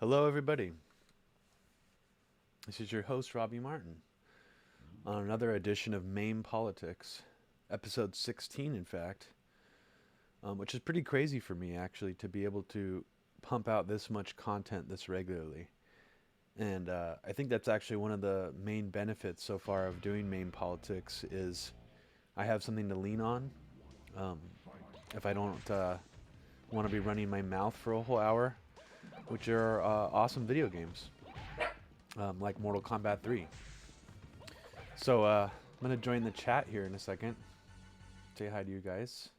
Hello, everybody. This is your host, Robbie Martin, on another edition of MAME Politics, episode 16, in fact, which is pretty crazy for me, actually, to be able to pump out this much content this regularly. And I think that's actually one of the main benefits so far of doing MAME Politics is I have something to lean on. Um, if I don't want to be running my mouth for a whole hour, which are awesome video games. Like Mortal Kombat 3. So I'm going to join the chat here in a second. Say hi to you guys.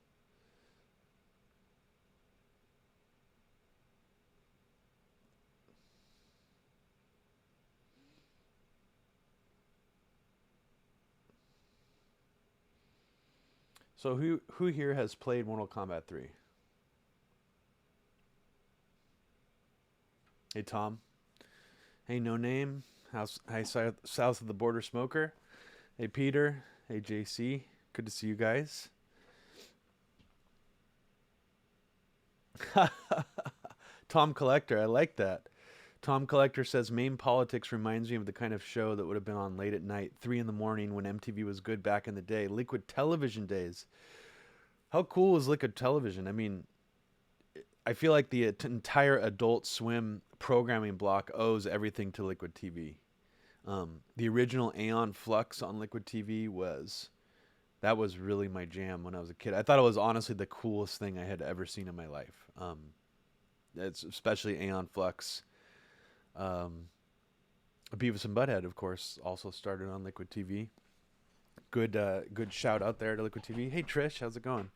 So who here has played Mortal Kombat 3? Hey, Tom. Hey, No Name. Hi, South of the Border Smoker. Hey, Peter. Hey, JC. Good to see you guys. Tom Collector. I like that. Tom Collector says, Maine Politics reminds me of the kind of show that would have been on late at night, 3 in the morning when MTV was good back in the day. Liquid television days. How cool was Liquid television? I mean, I feel like the entire Adult Swim programming block owes everything to Liquid TV. The original Aeon Flux on Liquid TV that was really my jam when I was a kid. I thought it was honestly the coolest thing I had ever seen in my life. It's especially Aeon Flux. Beavis and Butthead, of course, also started on Liquid TV. Good shout out there to Liquid TV. Hey Trish, how's it going?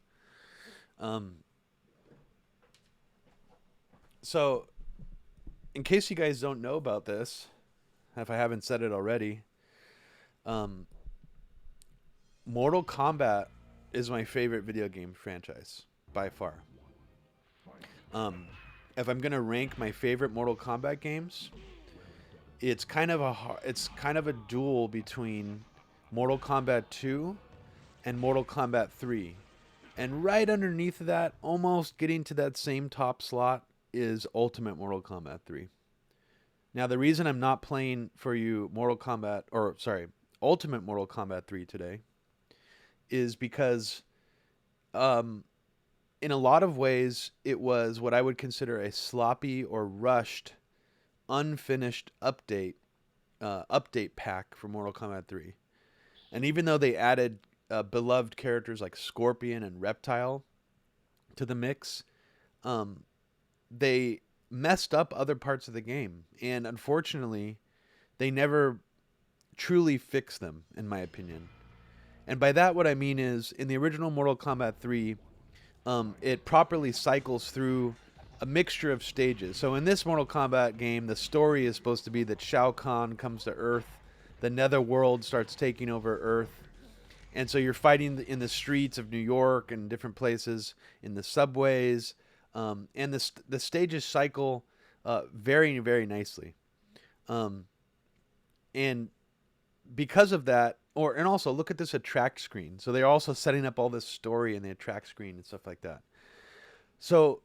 So, in case you guys don't know about this, if I haven't said it already, Mortal Kombat is my favorite video game franchise by far. If I'm gonna rank my favorite Mortal Kombat games, it's kind of a duel between Mortal Kombat 2 and Mortal Kombat 3. And right underneath that, almost getting to that same top slot, is Ultimate Mortal Kombat 3. Now, the reason I'm not playing for you Ultimate Mortal Kombat 3 today is because in a lot of ways it was what I would consider a sloppy or rushed, unfinished update pack for Mortal Kombat 3. And even though they added beloved characters like Scorpion and Reptile to the mix, they messed up other parts of the game. And unfortunately, they never truly fixed them, in my opinion. And by that, what I mean is, in the original Mortal Kombat 3, it properly cycles through a mixture of stages. So in this Mortal Kombat game, the story is supposed to be that Shao Kahn comes to Earth, the Netherworld starts taking over Earth, and so you're fighting in the streets of New York and different places, in the subways, and the stages cycle very, very nicely. And because of that, and also look at this attract screen. So they're also setting up all this story in the attract screen and stuff like that. So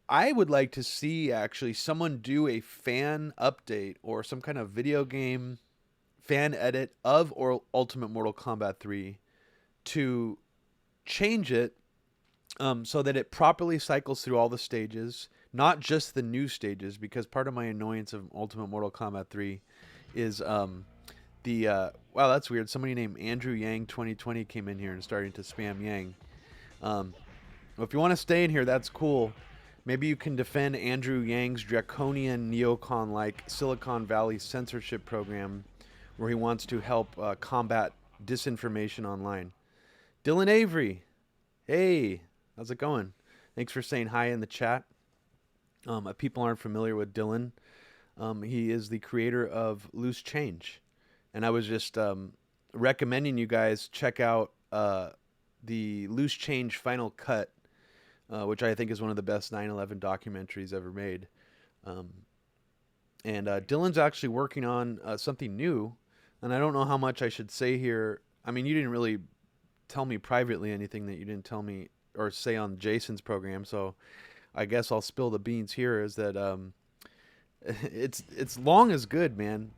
I would like to see actually someone do a fan update or some kind of video game fan edit of Ultimate Mortal Kombat 3 to change it so that it properly cycles through all the stages, not just the new stages, because part of my annoyance of Ultimate Mortal Kombat 3 is wow, that's weird. Somebody named Andrew Yang 2020 came in here and started to spam Yang. Well, if you want to stay in here, that's cool. Maybe you can defend Andrew Yang's draconian neocon-like Silicon Valley censorship program where he wants to help combat disinformation online. Dylan Avery. Hey, how's it going? Thanks for saying hi in the chat. If people aren't familiar with Dylan, he is the creator of Loose Change. And I was just recommending you guys check out the Loose Change Final Cut, which I think is one of the best 9/11 documentaries ever made. And Dylan's actually working on something new, and I don't know how much I should say here. I mean, you didn't really tell me privately anything that you didn't tell me or say on Jason's program, so I guess I'll spill the beans here, is that it's long is good, man.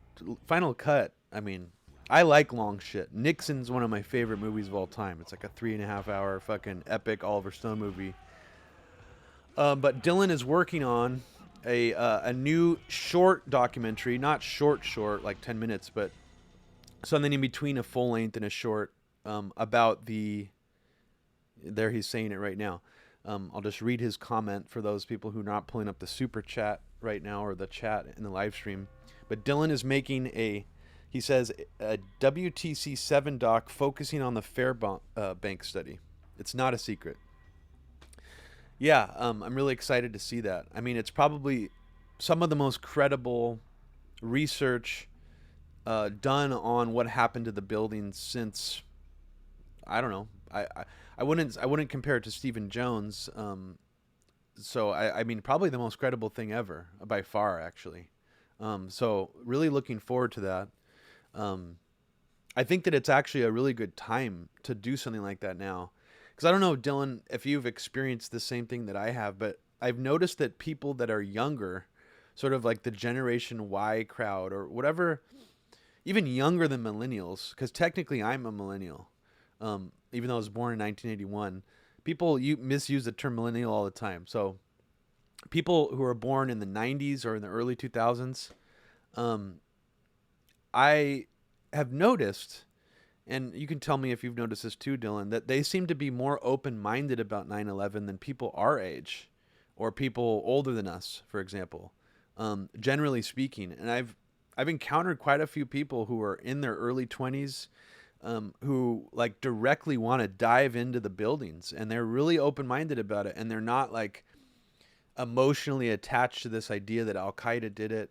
Final Cut. I mean, I like long shit. Nixon's one of my favorite movies of all time. It's like a 3.5 hour fucking epic Oliver Stone movie. But Dylan is working on a new short documentary, not short, like 10 minutes, but something in between a full length and a short, about the. There he's saying it right now. I'll just read his comment for those people who are not pulling up the super chat right now or the chat in the live stream. But Dylan is making he says, a WTC 7 doc focusing on the Fairbank study. It's not a secret. Yeah, I'm really excited to see that. I mean, it's probably some of the most credible research done on what happened to the building since, I don't know. I wouldn't compare it to Stephen Jones. So I mean, probably the most credible thing ever by far, actually. So really looking forward to that. I think that it's actually a really good time to do something like that now. Because I don't know, Dylan, if you've experienced the same thing that I have, but I've noticed that people that are younger, sort of like the Generation Y crowd or whatever, even younger than millennials, because technically I'm a millennial, even though I was born in 1981. People misuse the term millennial all the time. So people who are born in the 90s or in the early 2000s, I have noticed, and you can tell me if you've noticed this too, Dylan, that they seem to be more open-minded about 9/11 than people our age or people older than us, for example, generally speaking. And I've encountered quite a few people who are in their early 20s, who like directly want to dive into the buildings, and they're really open-minded about it, and they're not like emotionally attached to this idea that Al-Qaeda did it.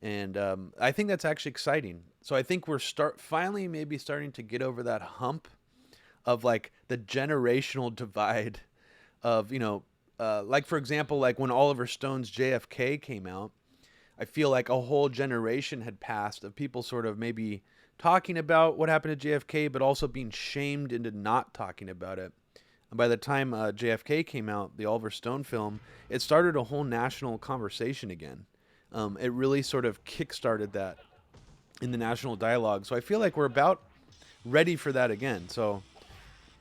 And I think that's actually exciting. So I think we're finally maybe starting to get over that hump of like the generational divide of, like for example, like when Oliver Stone's JFK came out, I feel like a whole generation had passed of people sort of maybe talking about what happened to JFK, but also being shamed into not talking about it. And by the time JFK came out, the Oliver Stone film, it started a whole national conversation again. It really sort of kickstarted that in the national dialogue. So I feel like we're about ready for that again. So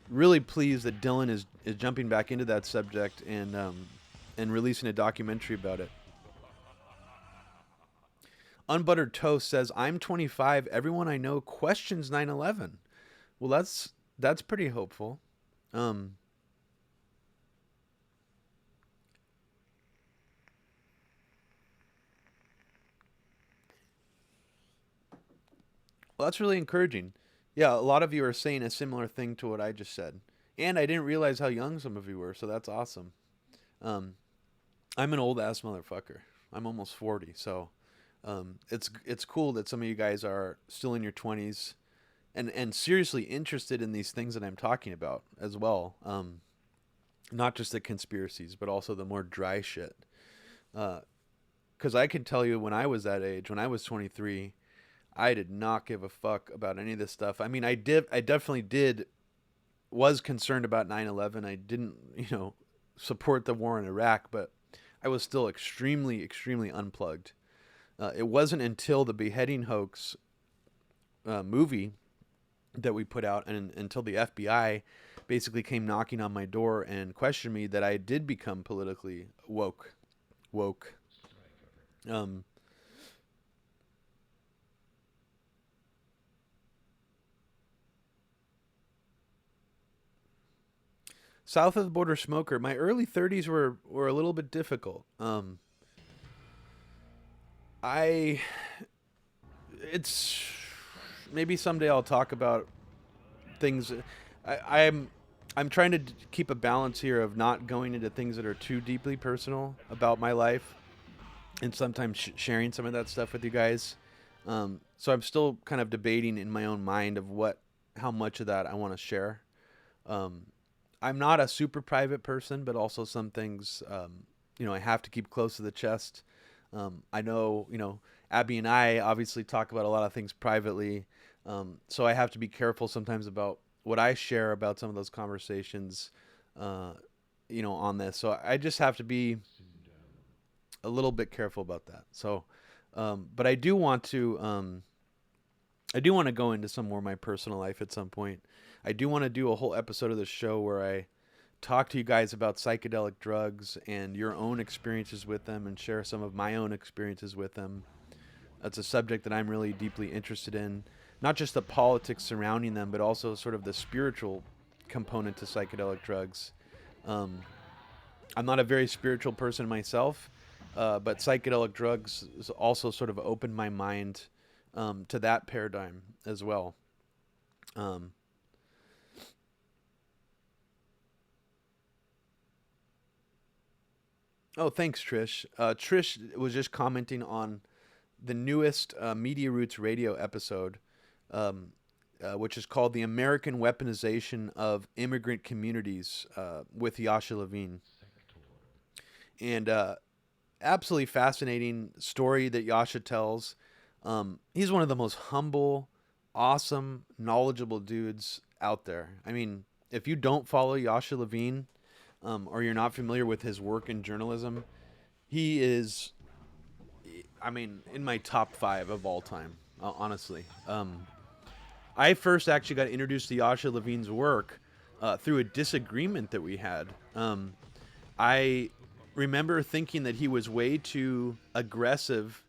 really pleased that Dylan is jumping back into that subject and releasing a documentary about it. Unbuttered Toast says, I'm 25. Everyone I know questions 9/11. Well, that's pretty hopeful. Well, that's really encouraging. Yeah, a lot of you are saying a similar thing to what I just said. And I didn't realize how young some of you were, so that's awesome. Um, I'm an old ass motherfucker. I'm almost 40, so it's cool that some of you guys are still in your 20s and seriously interested in these things that I'm talking about as well. Not just the conspiracies, but also the more dry shit. Because I can tell you when I was that age, when I was 23, I did not give a fuck about any of this stuff. I mean, I definitely was concerned about 9/11. I didn't, support the war in Iraq, but I was still extremely, extremely unplugged. It wasn't until the beheading hoax movie that we put out, and until the FBI basically came knocking on my door and questioned me, that I did become politically woke. South of the border smoker. My early 30s were a little bit difficult. It's maybe someday I'll talk about things. I'm trying to keep a balance here of not going into things that are too deeply personal about my life, and sometimes sharing some of that stuff with you guys. So I'm still kind of debating in my own mind of how much of that I want to share. I'm not a super private person, but also some things, I have to keep close to the chest. I know, Abby and I obviously talk about a lot of things privately. So I have to be careful sometimes about what I share about some of those conversations. on this. So I just have to be a little bit careful about that. So, but I do want to go into some more of my personal life at some point. I do want to do a whole episode of the show where I talk to you guys about psychedelic drugs and your own experiences with them and share some of my own experiences with them. That's a subject that I'm really deeply interested in. Not just the politics surrounding them, but also sort of the spiritual component to psychedelic drugs. Um, I'm not a very spiritual person myself, but psychedelic drugs also sort of opened my mind to that paradigm as well. Um, oh, thanks, Trish. Trish was just commenting on the newest Media Roots Radio episode, um, which is called "The American Weaponization of Immigrant Communities" with Yasha Levine, and absolutely fascinating story that Yasha tells. He's one of the most humble, awesome, knowledgeable dudes out there. I mean, if you don't follow Yasha Levine, or you're not familiar with his work in journalism, he is, I mean, in my top 5 of all time, honestly. I first actually got introduced to Yasha Levine's work through a disagreement that we had. I remember thinking that he was way too aggressive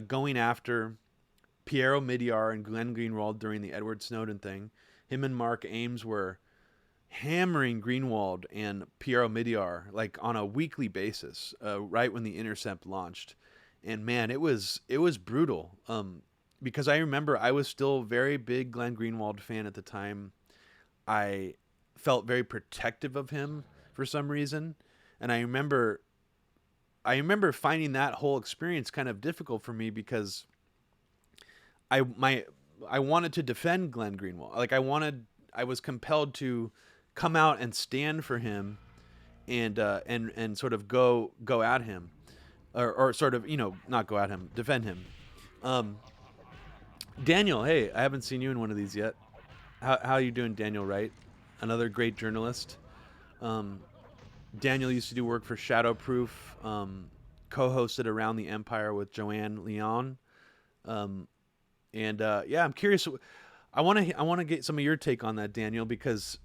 going after Piero Midyar and Glenn Greenwald during the Edward Snowden thing. Him and Mark Ames were hammering Greenwald and Piero Midyar like on a weekly basis, right when The Intercept launched. And man, it was brutal. Because I remember I was still a very big Glenn Greenwald fan at the time. I felt very protective of him for some reason, and I remember finding that whole experience kind of difficult for me because I wanted to defend Glenn Greenwald. Like I was compelled to come out and stand for him and sort of go at him, or sort of not go at him, defend him. Daniel, hey, I haven't seen you in one of these yet. How you doing, Daniel Wright? Another great journalist. Daniel used to do work for Shadowproof, co-hosted Around the Empire with Joanne Leon. Yeah, I'm curious. I want to get some of your take on that, Daniel, because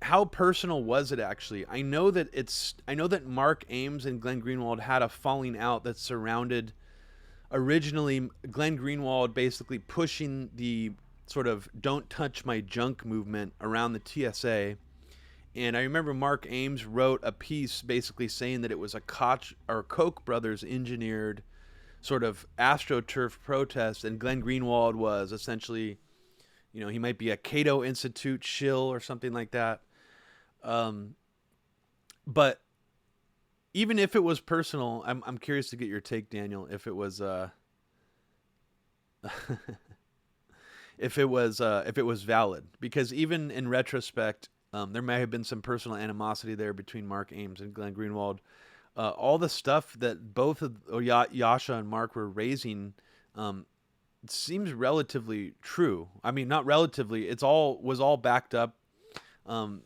how personal was it actually? I know that Mark Ames and Glenn Greenwald had a falling out that surrounded originally Glenn Greenwald basically pushing the sort of "don't touch my junk" movement around the TSA. And I remember Mark Ames wrote a piece basically saying that it was a Koch brothers engineered sort of AstroTurf protest, and Glenn Greenwald was essentially, he might be a Cato Institute shill or something like that. But even if it was personal, I'm curious to get your take, Daniel. If it was if it was valid, because even in retrospect, there may have been some personal animosity there between Mark Ames and Glenn Greenwald. All the stuff that both of Yasha and Mark were raising seems relatively true. I mean, not relatively. Was all backed up. And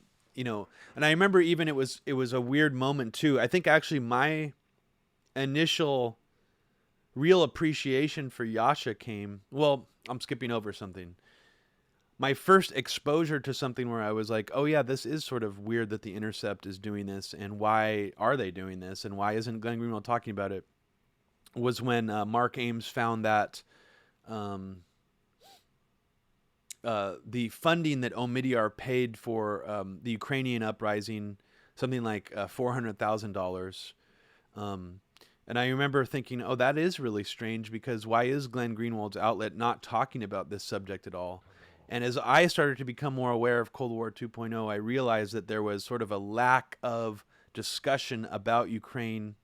I remember even it was a weird moment too. I think actually my initial real appreciation for Yasha came. Well, I'm skipping over something. My first exposure to something where I was like, oh yeah, this is sort of weird that The Intercept is doing this, and why are they doing this, and why isn't Glenn Greenwald talking about it, was when Mark Ames found that the funding that Omidyar paid for the Ukrainian uprising, something like $400,000. And I remember thinking, oh, that is really strange, because why is Glenn Greenwald's outlet not talking about this subject at all? And as I started to become more aware of Cold War 2.0, I realized that there was sort of a lack of discussion about Ukraine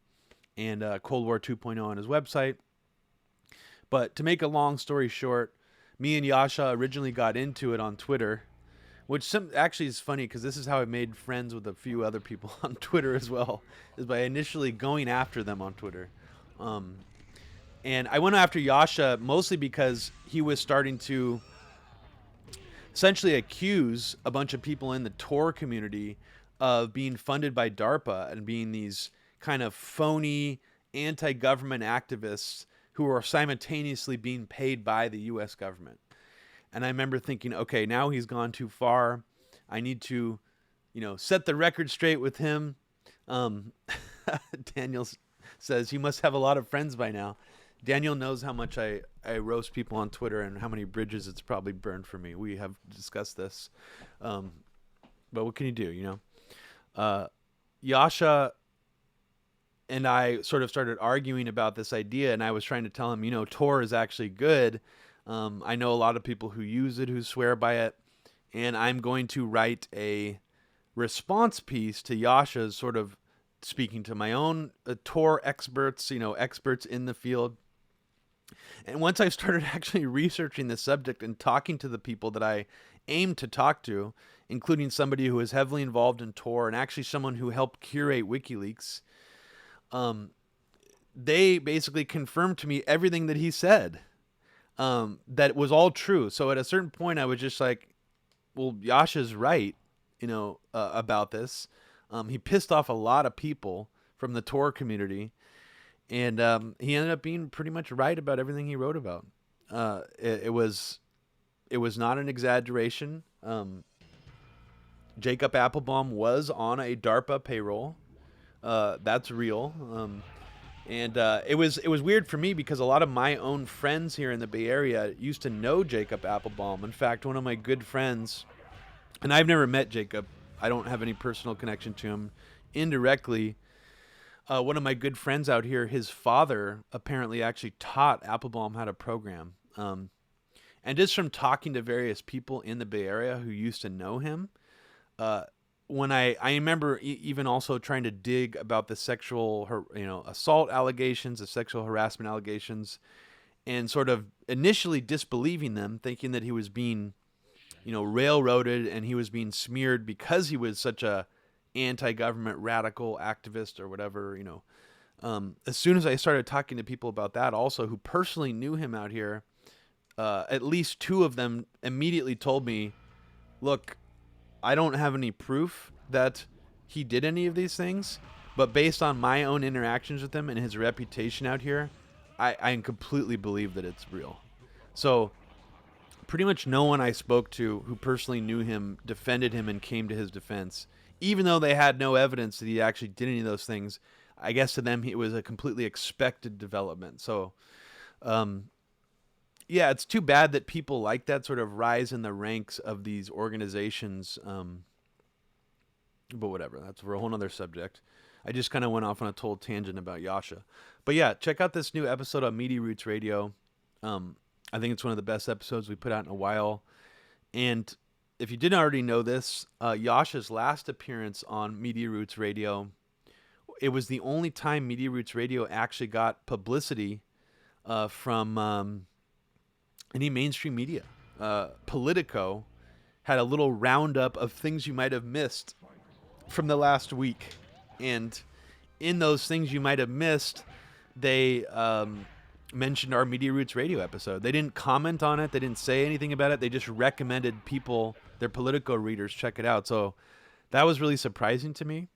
and Cold War 2.0 on his website. But to make a long story short, me and Yasha originally got into it on Twitter, which actually is funny because this is how I made friends with a few other people on Twitter as well, is by initially going after them on Twitter. And I went after Yasha mostly because he was starting to essentially accuse a bunch of people in the Tor community of being funded by DARPA and being these kind of phony anti-government activists who are simultaneously being paid by the U.S. government. And I remember thinking, okay, now he's gone too far. I need to, set the record straight with him. Daniel says, you must have a lot of friends by now. Daniel knows how much I roast people on Twitter and how many bridges it's probably burned for me. We have discussed this. But what can you do, Yasha and I sort of started arguing about this idea, and I was trying to tell him, Tor is actually good. I know a lot of people who use it, who swear by it, and I'm going to write a response piece to Yasha's sort of speaking to my own Tor experts, experts in the field. And once I started actually researching the subject and talking to the people that I aim to talk to, including somebody who is heavily involved in Tor and actually someone who helped curate WikiLeaks, they basically confirmed to me everything that he said, that was all true. So at a certain point, I was just like, well, Yasha's right, about this. He pissed off a lot of people from the Tor community, and he ended up being pretty much right about everything he wrote about. It was not an exaggeration. Jacob Applebaum was on a DARPA payroll. That's real. And it was weird for me because a lot of my own friends here in the Bay Area used to know Jacob Applebaum. In fact, one of my good friends, and I've never met Jacob, I don't have any personal connection to him. Indirectly, one of my good friends out here, his father apparently actually taught Applebaum how to program. And just from talking to various people in the Bay Area who used to know him, when I remember even also trying to dig about the sexual, assault allegations, the sexual harassment allegations, and sort of initially disbelieving them, thinking that he was being, railroaded and he was being smeared because he was such a anti-government radical activist or whatever, as soon as I started talking to people about that also who personally knew him out here, at least two of them immediately told me, look, I don't have any proof that he did any of these things, but based on my own interactions with him and his reputation out here, I completely believe that it's real. So pretty much no one I spoke to who personally knew him defended him and came to his defense, even though they had no evidence that he actually did any of those things. I guess to them it was a completely expected development. So yeah, it's too bad that people like that sort of rise in the ranks of these organizations. But whatever, that's for a whole other subject. I just kind of went off on a total tangent about Yasha. But yeah, check out this new episode on Media Roots Radio. I think it's one of the best episodes we put out in a while. And if you didn't already know this, Yasha's last appearance on Media Roots Radio, it was the only time Media Roots Radio actually got publicity from any mainstream media. Politico had a little roundup of things you might have missed from the last week. And in those things you might have missed, they mentioned our Media Roots Radio episode. They didn't comment on it. They didn't say anything about it. They just recommended people, their Politico readers, check it out. So that was really surprising to me.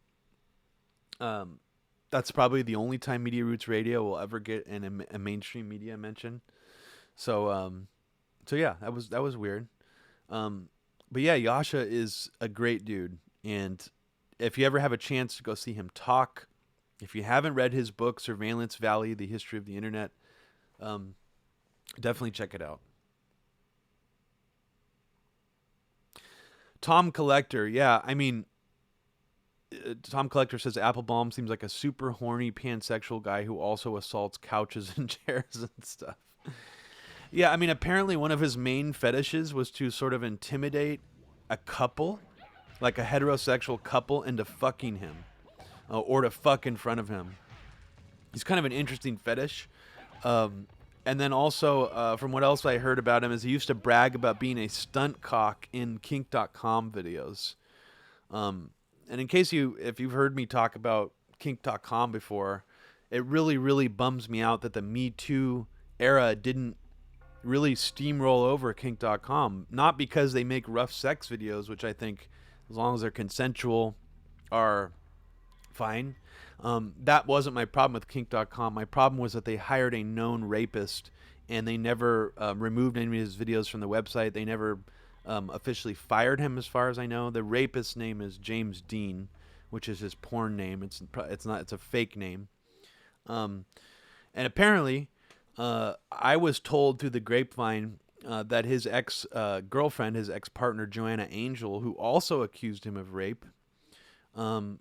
That's probably the only time Media Roots Radio will ever get a mainstream media mention. So yeah, that was weird. But yeah, Yasha is a great dude. And if you ever have a chance to go see him talk, if you haven't read his book, Surveillance Valley, The History of the Internet, definitely check it out. Tom Collector. Yeah, I mean, Tom Collector says Applebaum seems like a super horny pansexual guy who also assaults couches and chairs and stuff. Yeah, I mean, apparently one of his main fetishes was to sort of intimidate a couple, like a heterosexual couple, into fucking him, or to fuck in front of him. He's kind of an interesting fetish. And then also, from what else I heard about him, is he used to brag about being a stunt cock in kink.com videos. And in case if you've heard me talk about kink.com before, it really, really bums me out that the Me Too era didn't really steamroll over kink.com. Not because they make rough sex videos, which I think, as long as they're consensual are fine. That wasn't my problem with kink.com. My problem was that they hired a known rapist and they never removed any of his videos from the website. They never officially fired him, as far as I know. The rapist's name is James Dean, which is his porn name. It's not. It's a fake name. Um, and apparently, I was told through the grapevine that his ex girlfriend, his ex partner Joanna Angel, who also accused him of rape. Um,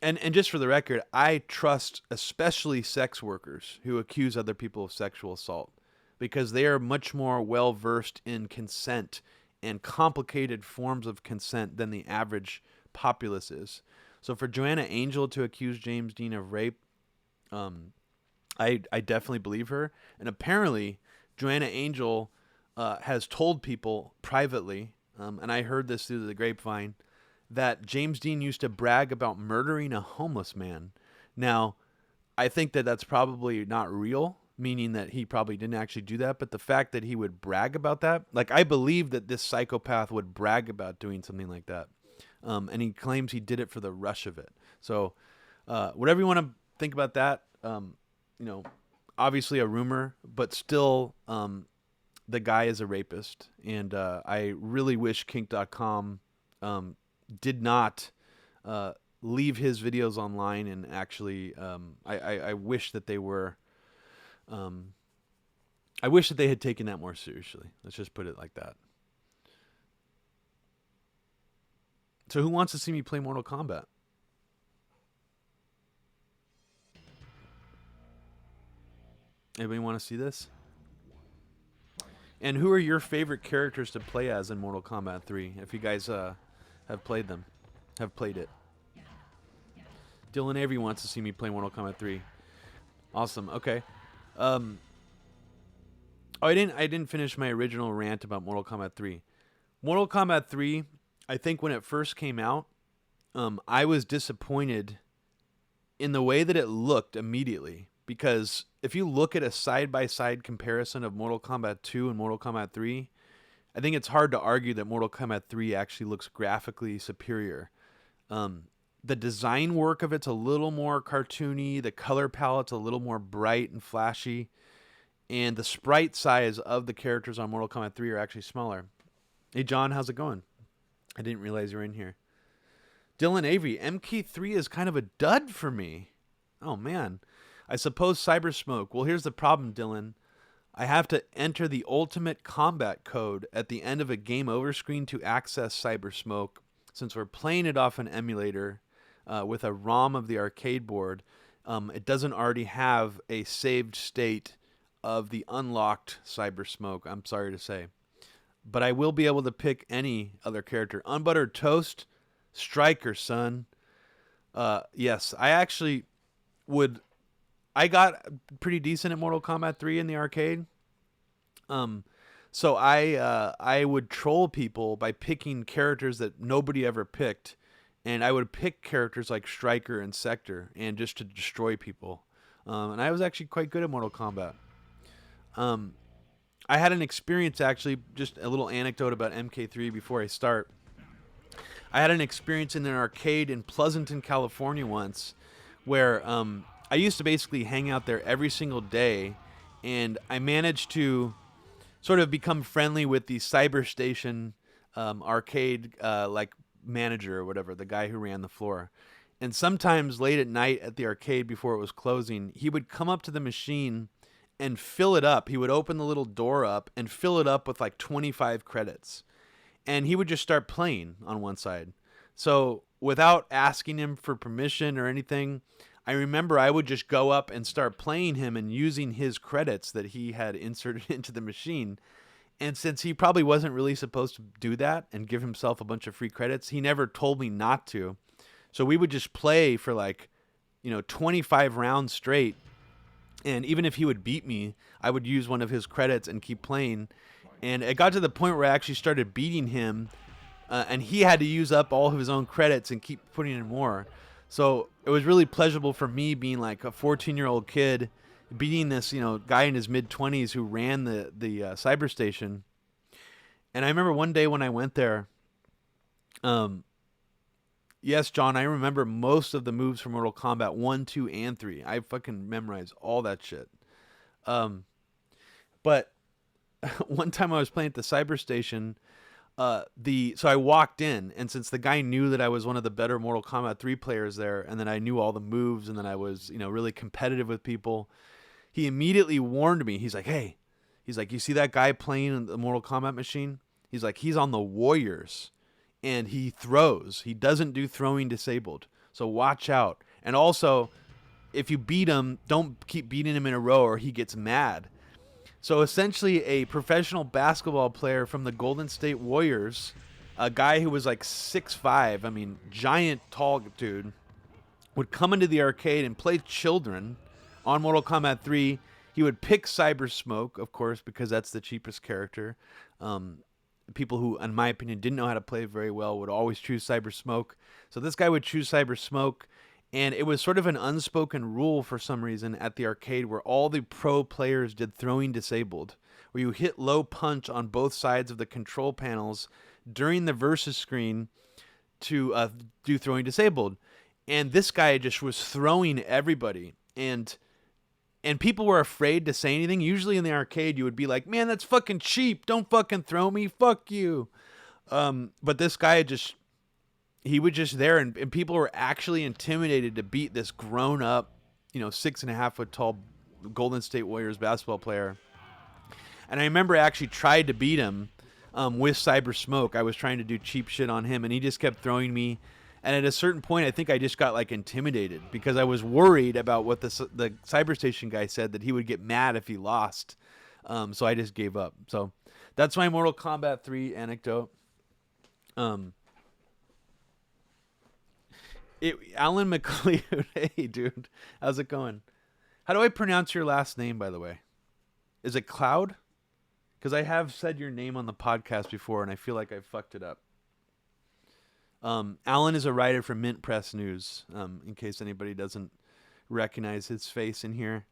and just for the record, I trust especially sex workers who accuse other people of sexual assault because they are much more well versed in consent and complicated forms of consent than the average populace is. So for Joanna Angel to accuse James Dean of rape, I definitely believe her. And apparently, Joanna Angel has told people privately, and I heard this through the grapevine, that James Dean used to brag about murdering a homeless man. Now, I think that that's probably not real, meaning that he probably didn't actually do that. But the fact that he would brag about that, like I believe that this psychopath would brag about doing something like that. And he claims he did it for the rush of it. So whatever you want to think about that, you know, obviously a rumor, but still the guy is a rapist. And I really wish kink.com did not leave his videos online, and actually I wish that they were I wish that they had taken that more seriously. Let's just put it like that. So who wants to see me play Mortal Kombat? Anybody want to see this? And who are your favorite characters to play as in Mortal Kombat 3 if you guys have played them, have played it? Dylan Avery wants to see me play Mortal Kombat 3. Awesome. Okay. Oh, I didn't finish my original rant about Mortal Kombat 3. Mortal Kombat 3, I think when it first came out, I was disappointed in the way that it looked immediately. Because if you look at a side-by-side comparison of Mortal Kombat 2 and Mortal Kombat 3, I think it's hard to argue that Mortal Kombat 3 actually looks graphically superior. The design work of it's a little more cartoony. The color palette's a little more bright and flashy. And the sprite size of the characters on Mortal Kombat 3 are actually smaller. Hey, John, how's it going? I didn't realize you were in here. Dylan Avery, MK3 is kind of a dud for me. Oh, man. I suppose Cybersmoke. Well, here's the problem, Dylan. I have to enter the ultimate combat code at the end of a game over screen to access Cybersmoke. Since we're playing it off an emulator with a ROM of the arcade board, it doesn't already have a saved state of the unlocked Cybersmoke, I'm sorry to say. But I will be able to pick any other character. Unbuttered Toast, Striker, son. Yes, I actually would... I got pretty decent at Mortal Kombat 3 in the arcade. So I would troll people by picking characters that nobody ever picked. And I would pick characters like Striker and Sector and just to destroy people. And I was actually quite good at Mortal Kombat. I had an experience, actually, just a little anecdote about MK3 before I start. I had an experience in an arcade in Pleasanton, California once where I used to basically hang out there every single day, and I managed to sort of become friendly with the Cyberstation arcade like manager or whatever, the guy who ran the floor. And sometimes late at night at the arcade before it was closing, he would come up to the machine and fill it up. He would open the little door up and fill it up with like 25 credits. And he would just start playing on one side. So without asking him for permission or anything, I remember I would just go up and start playing him and using his credits that he had inserted into the machine. And since he probably wasn't really supposed to do that and give himself a bunch of free credits, he never told me not to. So we would just play for 25 rounds straight. And even if he would beat me, I would use one of his credits and keep playing. And it got to the point where I actually started beating him. And he had to use up all of his own credits and keep putting in more. So it was really pleasurable for me being like a 14-year-old kid beating this, guy in his mid-20s who ran the Cyberstation. And I remember one day when I went there, Yes, John, I remember most of the moves from Mortal Kombat 1, 2, and 3. I fucking memorized all that shit. Um, but one time I was playing at the cyber station, so I walked in, and since the guy knew that I was one of the better Mortal Kombat 3 players there, and then I knew all the moves, and then I was, really competitive with people, he immediately warned me. He's like, "Hey," he's like, "You see that guy playing the Mortal Kombat machine? He's like, he's on the Warriors, and he throws. He doesn't do throwing disabled. So watch out. And also, if you beat him, don't keep beating him in a row, or he gets mad." So essentially, a professional basketball player from the Golden State Warriors, a guy who was like 6'5", I mean, giant, tall dude, would come into the arcade and play children on Mortal Kombat 3. He would pick Cyber Smoke, of course, because that's the cheapest character. People who, in my opinion, didn't know how to play very well would always choose Cyber Smoke. So this guy would choose Cyber Smoke, and it was sort of an unspoken rule for some reason at the arcade where all the pro players did throwing disabled, where you hit low punch on both sides of the control panels during the versus screen to do throwing disabled. And this guy just was throwing everybody. And people were afraid to say anything. Usually in the arcade, you would be like, "Man, that's fucking cheap. Don't fucking throw me. Fuck you." But this guy he was just there, and people were actually intimidated to beat this grown-up, 6.5 foot tall Golden State Warriors basketball player. And I remember I actually tried to beat him with Cyber Smoke. I was trying to do cheap shit on him, and he just kept throwing me. And at a certain point, I think I just got like intimidated because I was worried about what the Cyberstation guy said, that he would get mad if he lost. So I just gave up. So that's my Mortal Kombat 3 anecdote. Alan McLeod, hey dude, how's it going? How do I pronounce your last name, by the way? Is it Cloud? Because I have said your name on the podcast before, and I feel like I fucked it up. Alan is a writer for Mint Press News, in case anybody doesn't recognize his face in here.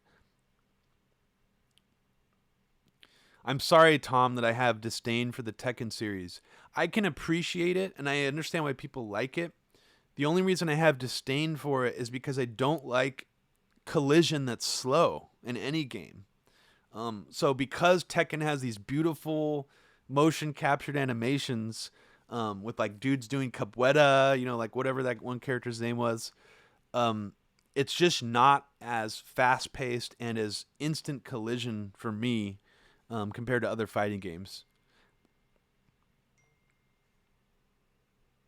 I'm sorry, Tom, that I have disdain for the Tekken series. I can appreciate it, and I understand why people like it. The only reason I have disdain for it is because I don't like collision that's slow in any game. So because Tekken has these beautiful motion captured animations, with like dudes doing capoeira, like whatever that one character's name was, it's just not as fast paced and as instant collision for me, compared to other fighting games.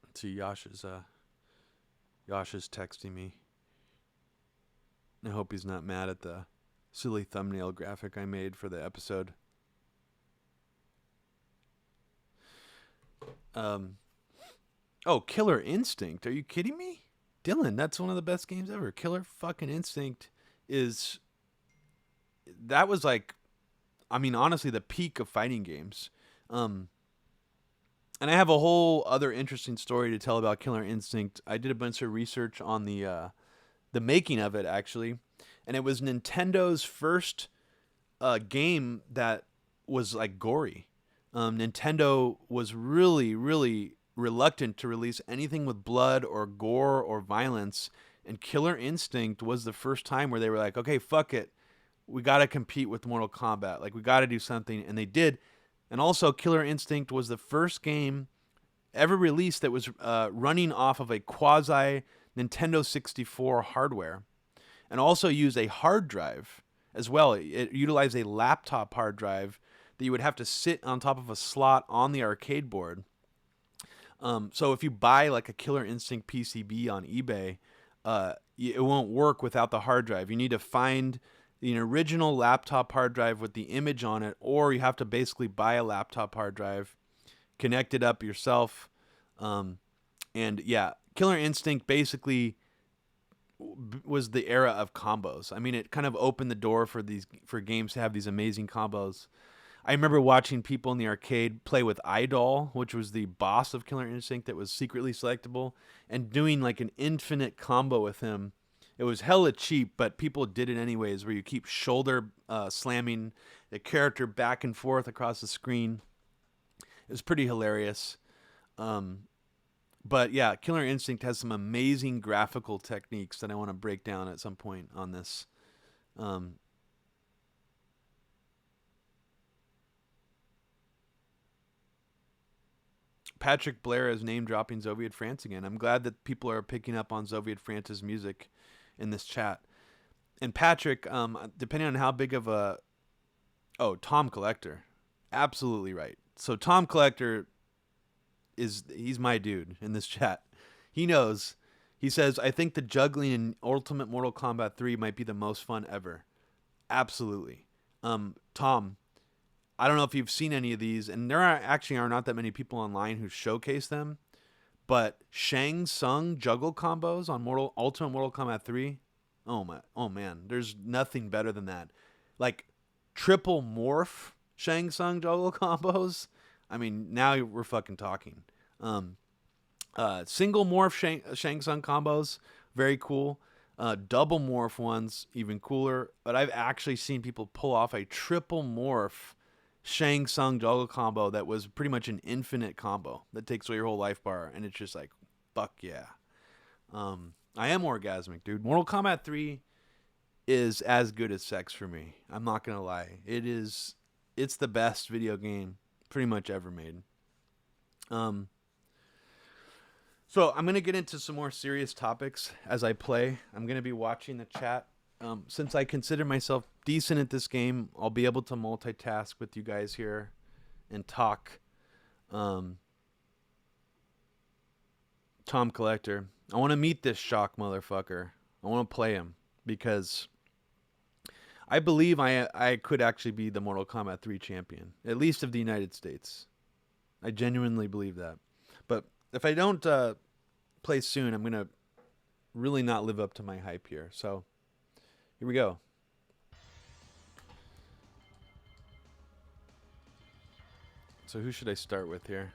Let's see, Josh is texting me. I hope he's not mad at the silly thumbnail graphic I made for the episode. Killer Instinct. Are you kidding me? Dylan, that's one of the best games ever. Killer fucking Instinct that was like, I mean, honestly, the peak of fighting games. And I have a whole other interesting story to tell about Killer Instinct. I did a bunch of research on the making of it, actually. And it was Nintendo's first game that was like gory. Nintendo was really, really reluctant to release anything with blood or gore or violence, and Killer Instinct was the first time where they were like, "Okay, fuck it, we got to compete with Mortal Kombat. Like, we got to do something," and they did. And also, Killer Instinct was the first game ever released that was running off of a quasi Nintendo 64 hardware, and also used a hard drive as well. It utilized a laptop hard drive that you would have to sit on top of a slot on the arcade board. So if you buy like a Killer Instinct PCB on eBay, it won't work without the hard drive. You need to find the original laptop hard drive with the image on it, or you have to basically buy a laptop hard drive, connect it up yourself. And yeah, Killer Instinct basically was the era of combos. I mean, it kind of opened the door for games to have these amazing combos. I remember watching people in the arcade play with Idol, which was the boss of Killer Instinct that was secretly selectable, and doing like an infinite combo with him. It was hella cheap, but people did it anyways, where you keep shoulder slamming the character back and forth across the screen. It was pretty hilarious. But yeah, Killer Instinct has some amazing graphical techniques that I want to break down at some point on this. Um, Patrick Blair is name dropping Zoviet France again. I'm glad that people are picking up on Zoviet France's music in this chat. And Patrick, depending on how big of a Tom Collector, absolutely right. So Tom Collector he's my dude in this chat. He knows. He says, I think the juggling in Ultimate Mortal Kombat 3 might be the most fun ever. Absolutely. Tom, I don't know if you've seen any of these, and there are not that many people online who showcase them, but Shang Tsung juggle combos on Ultimate Mortal Kombat 3, oh man, there's nothing better than that. Like triple morph Shang Tsung juggle combos. I mean, now we're fucking talking. Single morph Shang Tsung combos, very cool. Double morph ones, even cooler. But I've actually seen people pull off a triple morph Shang Tsung juggle combo that was pretty much an infinite combo that takes away your whole life bar, and it's just like, fuck yeah. I am orgasmic, dude. Mortal Kombat 3 is as good as sex for me. I'm not gonna lie. It's the best video game pretty much ever made. So I'm going to get into some more serious topics as I play. I'm going to be watching the chat. Since I consider myself decent at this game, I'll be able to multitask with you guys here and talk. Tom Collector, I want to meet this shock motherfucker. I want to play him because I believe I could actually be the Mortal Kombat 3 champion, at least of the United States. I genuinely believe that. But if I don't play soon, I'm going to really not live up to my hype here. So here we go. So who should I start with here?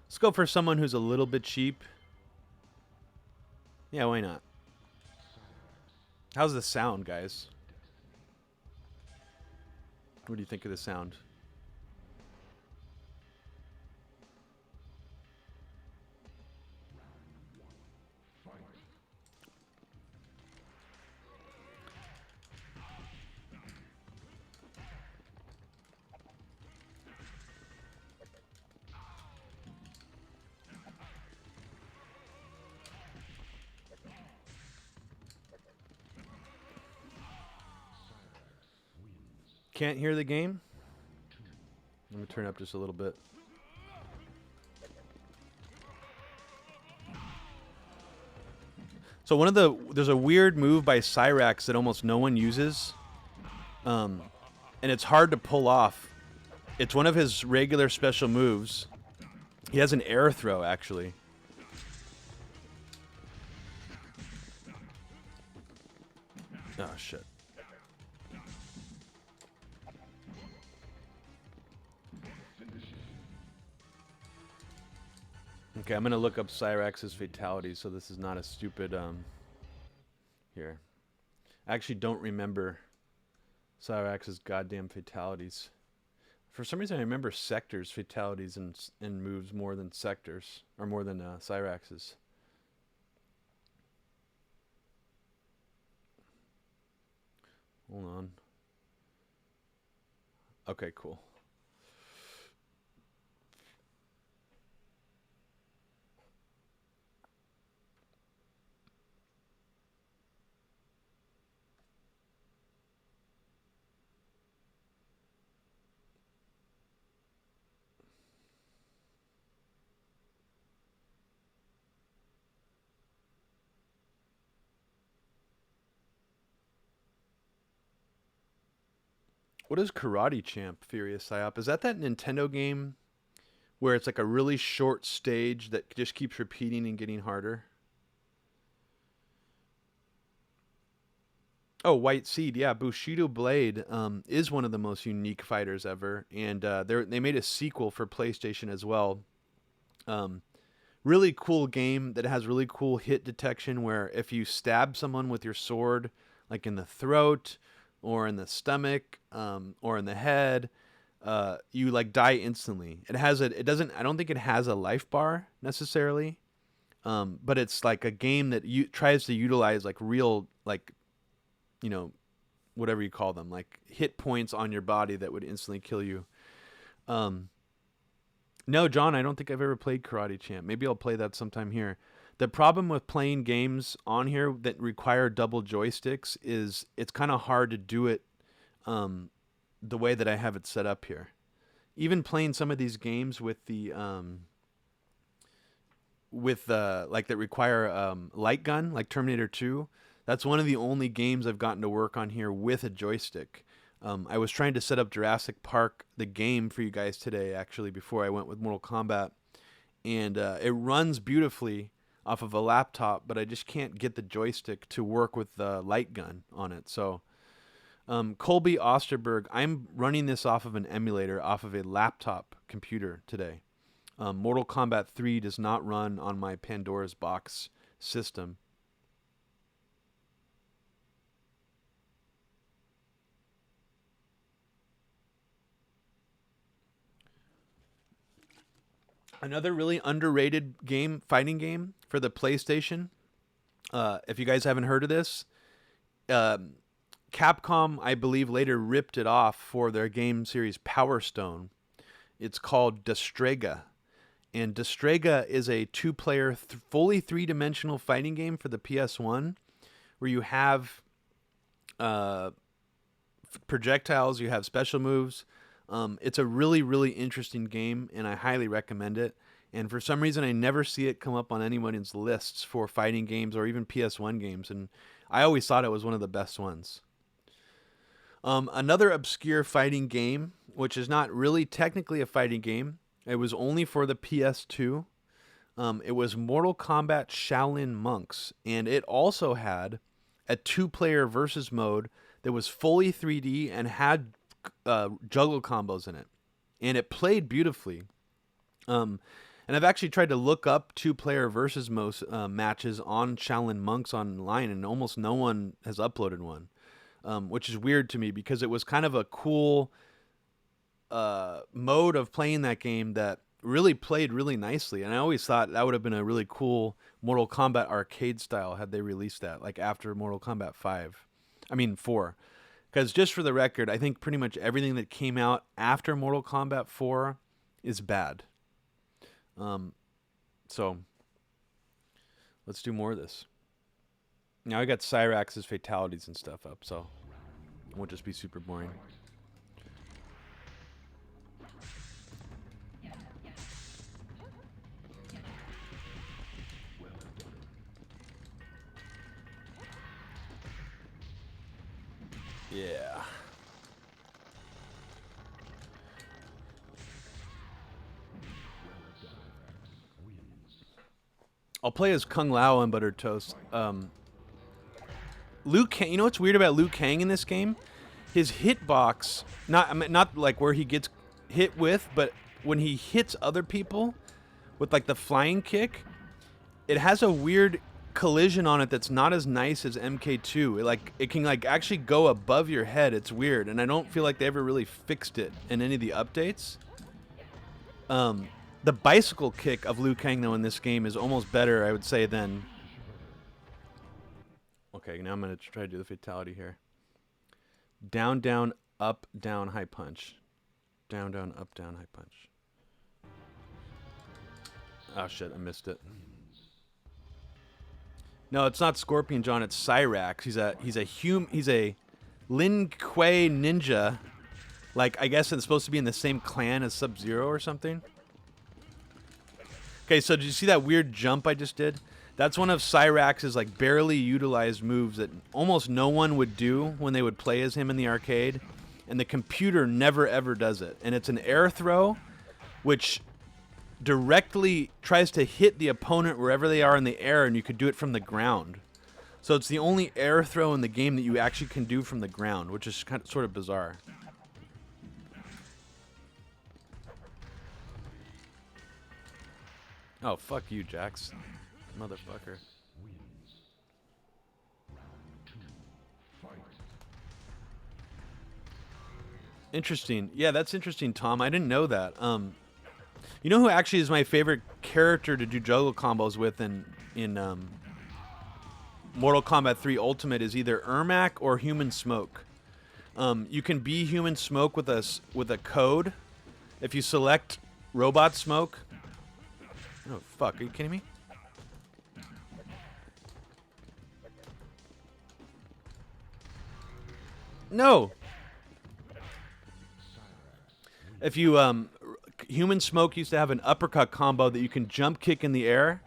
Let's go for someone who's a little bit cheap. Yeah, why not? How's the sound, guys? What do you think of the sound? Can't hear the game? Let me turn up just a little bit. So there's a weird move by Cyrax that almost no one uses. And it's hard to pull off. It's one of his regular special moves. He has an air throw, actually. Oh, shit. Okay, I'm going to look up Cyrax's fatalities, so this is not a stupid, here. I actually don't remember Cyrax's goddamn fatalities. For some reason, I remember Sector's fatalities and moves more than Sector's, or more than Cyrax's. Hold on. Okay, cool. What is Karate Champ, Furious Psyop? Is that Nintendo game where it's like a really short stage that just keeps repeating and getting harder? Oh, White Seed, yeah. Bushido Blade is one of the most unique fighters ever, and they made a sequel for PlayStation as well. Really cool game that has really cool hit detection where if you stab someone with your sword, like in the throat or in the stomach or in the head, you like die instantly. It doesn't, I don't think it has a life bar necessarily. But it's like a game that tries to utilize like real, like, you know, whatever you call them, like hit points on your body that would instantly kill you. Um, no, John, I don't think I've ever played Karate Champ. Maybe I'll play that sometime here. The problem with playing games on here that require double joysticks is it's kind of hard to do it um, the way that I have it set up here. Even playing some of these games with the like that require light gun, like Terminator 2. That's one of the only games I've gotten to work on here with a joystick. I was trying to set up Jurassic Park, the game, for you guys today, actually, before I went with Mortal Kombat. And it runs beautifully off of a laptop, but I just can't get the joystick to work with the light gun on it. So, Colby Osterberg, I'm running this off of an emulator, off of a laptop computer today. Mortal Kombat 3 does not run on my Pandora's Box system. Another really underrated game, fighting game for the PlayStation. If you guys haven't heard of this, Capcom, I believe, later ripped it off for their game series Power Stone. It's called Destrega. And Destrega is a two-player, fully three-dimensional fighting game for the PS1, where you have projectiles, you have special moves. It's a really, really interesting game, and I highly recommend it. And for some reason, I never see it come up on anyone's lists for fighting games or even PS1 games, and I always thought it was one of the best ones. Another obscure fighting game, which is not really technically a fighting game, it was only for the PS2. It was Mortal Kombat Shaolin Monks, and it also had a two-player versus mode that was fully 3D and had juggle combos in it, and it played beautifully. And I've actually tried to look up two-player versus matches on Shaolin Monks online, and almost no one has uploaded one, which is weird to me because it was kind of a cool mode of playing that game that really played really nicely. And I always thought that would have been a really cool Mortal Kombat arcade style had they released that, like after Mortal Kombat 4. Because just for the record, I think pretty much everything that came out after Mortal Kombat 4 is bad. So let's do more of this. Now I got Cyrax's fatalities and stuff up, so it won't just be super boring. Yeah. I'll play as Kung Lao on Buttered Toast. Liu Kang. You know what's weird about Liu Kang in this game? His hitbox, not like where he gets hit with, but when he hits other people with like the flying kick, it has a weird collision on it that's not as nice as MK2. It can like actually go above your head. It's weird, and I don't feel like they ever really fixed it in any of the updates. The bicycle kick of Liu Kang though in this game is almost better, I would say, than. Okay, now I'm gonna try to do the fatality here. Down, down, up, down, high punch. Down, down, up, down, high punch. Oh shit, I missed it. No, it's not Scorpion John. It's Cyrax. He's a Lin Kuei ninja. Like, I guess it's supposed to be in the same clan as Sub-Zero or something. Okay, so did you see that weird jump I just did? That's one of Cyrax's like barely utilized moves that almost no one would do when they would play as him in the arcade, and the computer never ever does it. And it's an air throw, which directly tries to hit the opponent wherever they are in the air, and you could do it from the ground. So it's the only air throw in the game that you actually can do from the ground, which is sort of bizarre. Oh, fuck you, Jax. Motherfucker. Interesting. Yeah, that's interesting, Tom. I didn't know that. You know who actually is my favorite character to do juggle combos with in Mortal Kombat 3 Ultimate is either Ermac or Human Smoke. You can be Human Smoke with a code. If you select Robot Smoke. Oh fuck! Are you kidding me? No. If you Human Smoke used to have an uppercut combo that you can jump kick in the air,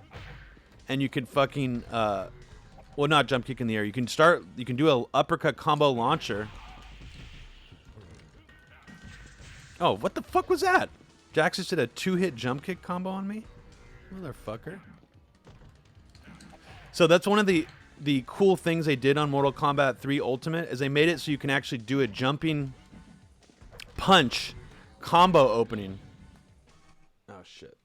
and you can fucking well, not jump kick in the air. You can do a uppercut combo launcher. Oh, what the fuck was that? Jax just did a 2-hit jump kick combo on me? Motherfucker. So that's one of the cool things they did on Mortal Kombat 3 Ultimate is they made it so you can actually do a jumping punch combo opening. Oh shit.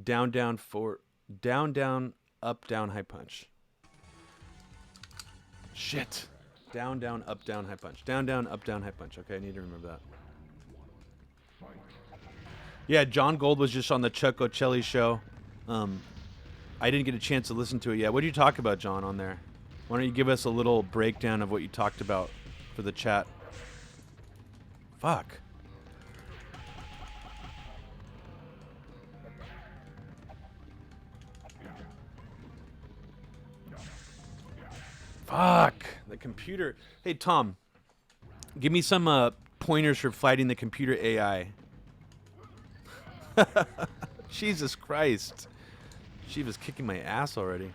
Down, down, forward, down, down, up, down, high punch. Shit. Down, down, up, down, high punch. Down, down, up, down, high punch. Okay, I need to remember that. Yeah, John Gold was just on the Chuck Ocelli show. I didn't get a chance to listen to it yet. What did you talk about, John, on there? Why don't you give us a little breakdown of what you talked about for the chat? Fuck. Fuck. The computer. Hey, Tom. Give me some pointers for fighting the computer AI. Jesus Christ. She was kicking my ass already.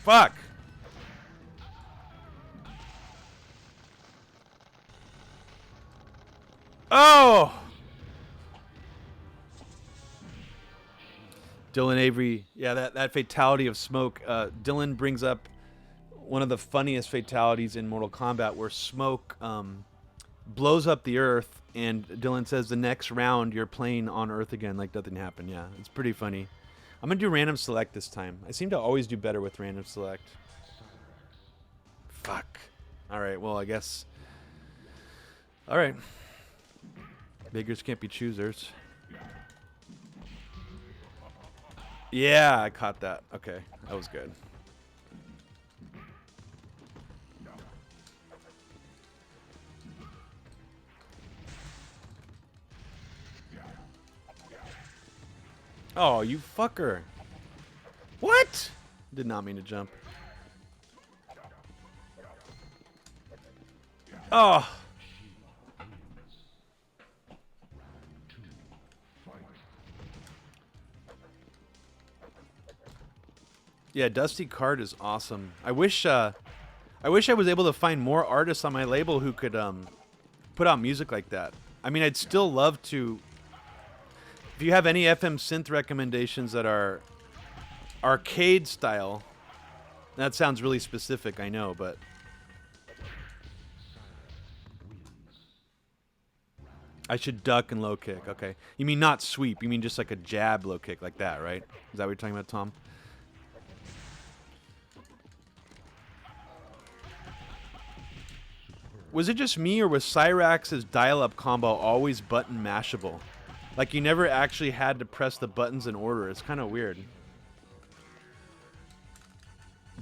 Fuck. Oh! Dylan Avery. Yeah, that fatality of Smoke. Dylan brings up one of the funniest fatalities in Mortal Kombat where Smoke blows up the Earth, and Dylan says the next round you're playing on Earth again like nothing happened. Yeah, it's pretty funny. I'm going to do random select this time. I seem to always do better with random select. Fuck. Alright, well, I guess... Alright. Beggars can't be choosers. Yeah, I caught that. Okay, that was good. Oh, you fucker. What? Did not mean to jump. Oh. Yeah, Dusty Card is awesome. I wish I was able to find more artists on my label who could put out music like that. I mean, I'd still love to. If you have any FM synth recommendations that are arcade style, that sounds really specific, I know, but I should duck and low kick. Okay. You mean not sweep, you mean just like a jab low kick like that, right? Is that what you're talking about, Tom? Was it just me, or was Cyrax's dial-up combo always button mashable? Like you never actually had to press the buttons in order. It's kind of weird.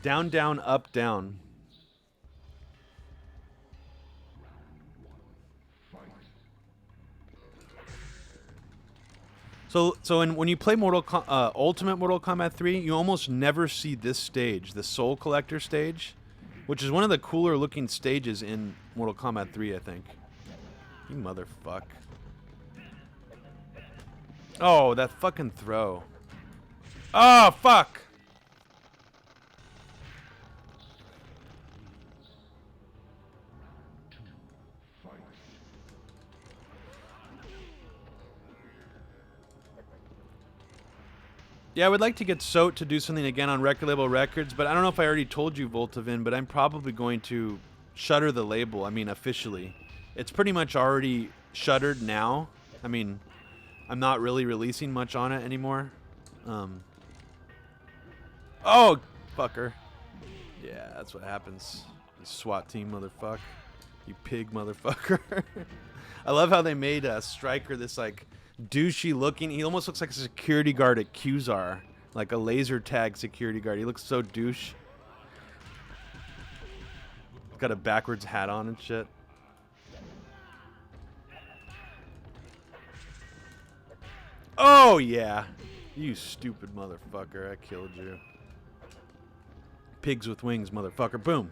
Down, down, up, down. So when you play Ultimate Mortal Kombat 3, you almost never see this stage, the Soul Collector stage, which is one of the cooler looking stages in Mortal Kombat 3, I think. You motherfuck. Oh, that fucking throw. Oh, fuck! Yeah, I would like to get Soat to do something again on Record Label Records, but I don't know if I already told you, Voltavin, but I'm probably going to shutter the label, I mean, officially. It's pretty much already shuttered now. I mean, I'm not really releasing much on it anymore. Oh, fucker. Yeah, that's what happens. You SWAT team motherfucker. You pig motherfucker. I love how they made Stryker this like douchey looking. He almost looks like a security guard at Qzar, like a laser tag security guard. He looks so douche. Got a backwards hat on and shit. Oh yeah, you stupid motherfucker! I killed you. Pigs with wings, motherfucker! Boom.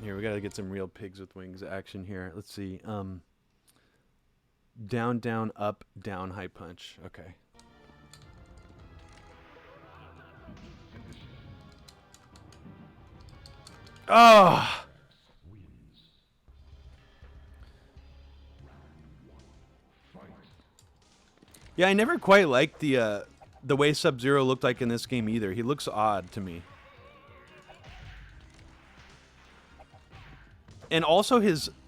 Here, we gotta get some real pigs with wings action here. Let's see. Down, down, up, down, high punch. Okay. Oh! Yeah, I never quite liked the way Sub-Zero looked like in this game either. He looks odd to me. And also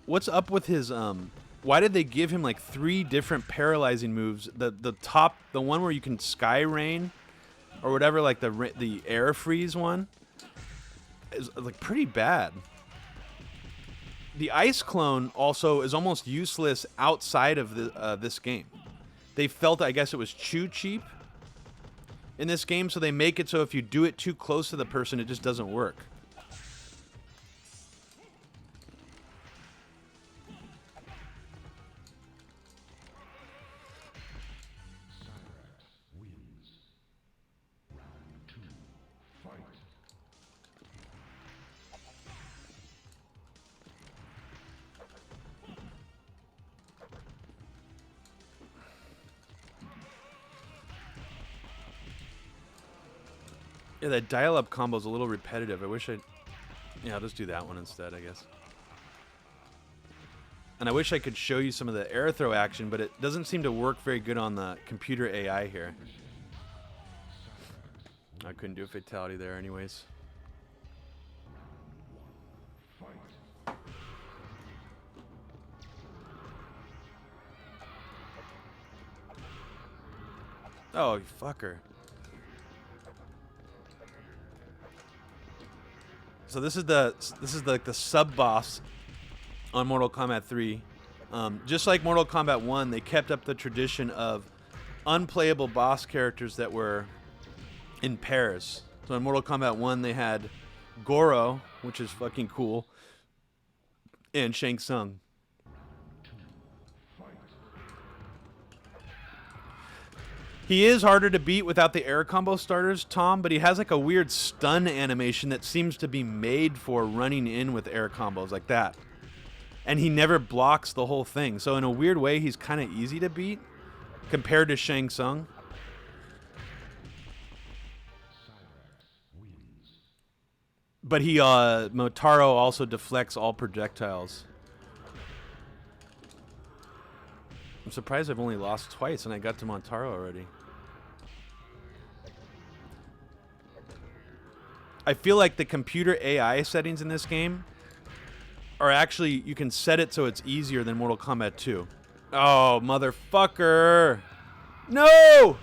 what's up with his why did they give him like 3 different paralyzing moves? The one where you can sky rain or whatever, like the air freeze one is like pretty bad. The ice clone also is almost useless outside of this game. They felt, I guess, it was too cheap in this game, so they make it so if you do it too close to the person, it just doesn't work. Yeah, that dial-up combo's a little repetitive. I wish yeah, I'll just do that one instead, I guess. And I wish I could show you some of the air throw action, but it doesn't seem to work very good on the computer AI here. I couldn't do a fatality there anyways. Oh, you fucker. So this is like the sub boss on Mortal Kombat 3. Just like Mortal Kombat 1, they kept up the tradition of unplayable boss characters that were in pairs. So in Mortal Kombat 1, they had Goro, which is fucking cool, and Shang Tsung. He is harder to beat without the air combo starters, Tom, but he has like a weird stun animation that seems to be made for running in with air combos like that. And he never blocks the whole thing. So in a weird way, he's kind of easy to beat compared to Shang Tsung. But Motaro also deflects all projectiles. I'm surprised I've only lost twice and I got to Motaro already. I feel like the computer AI settings in this game are actually, you can set it so it's easier than Mortal Kombat 2. Oh, motherfucker. No!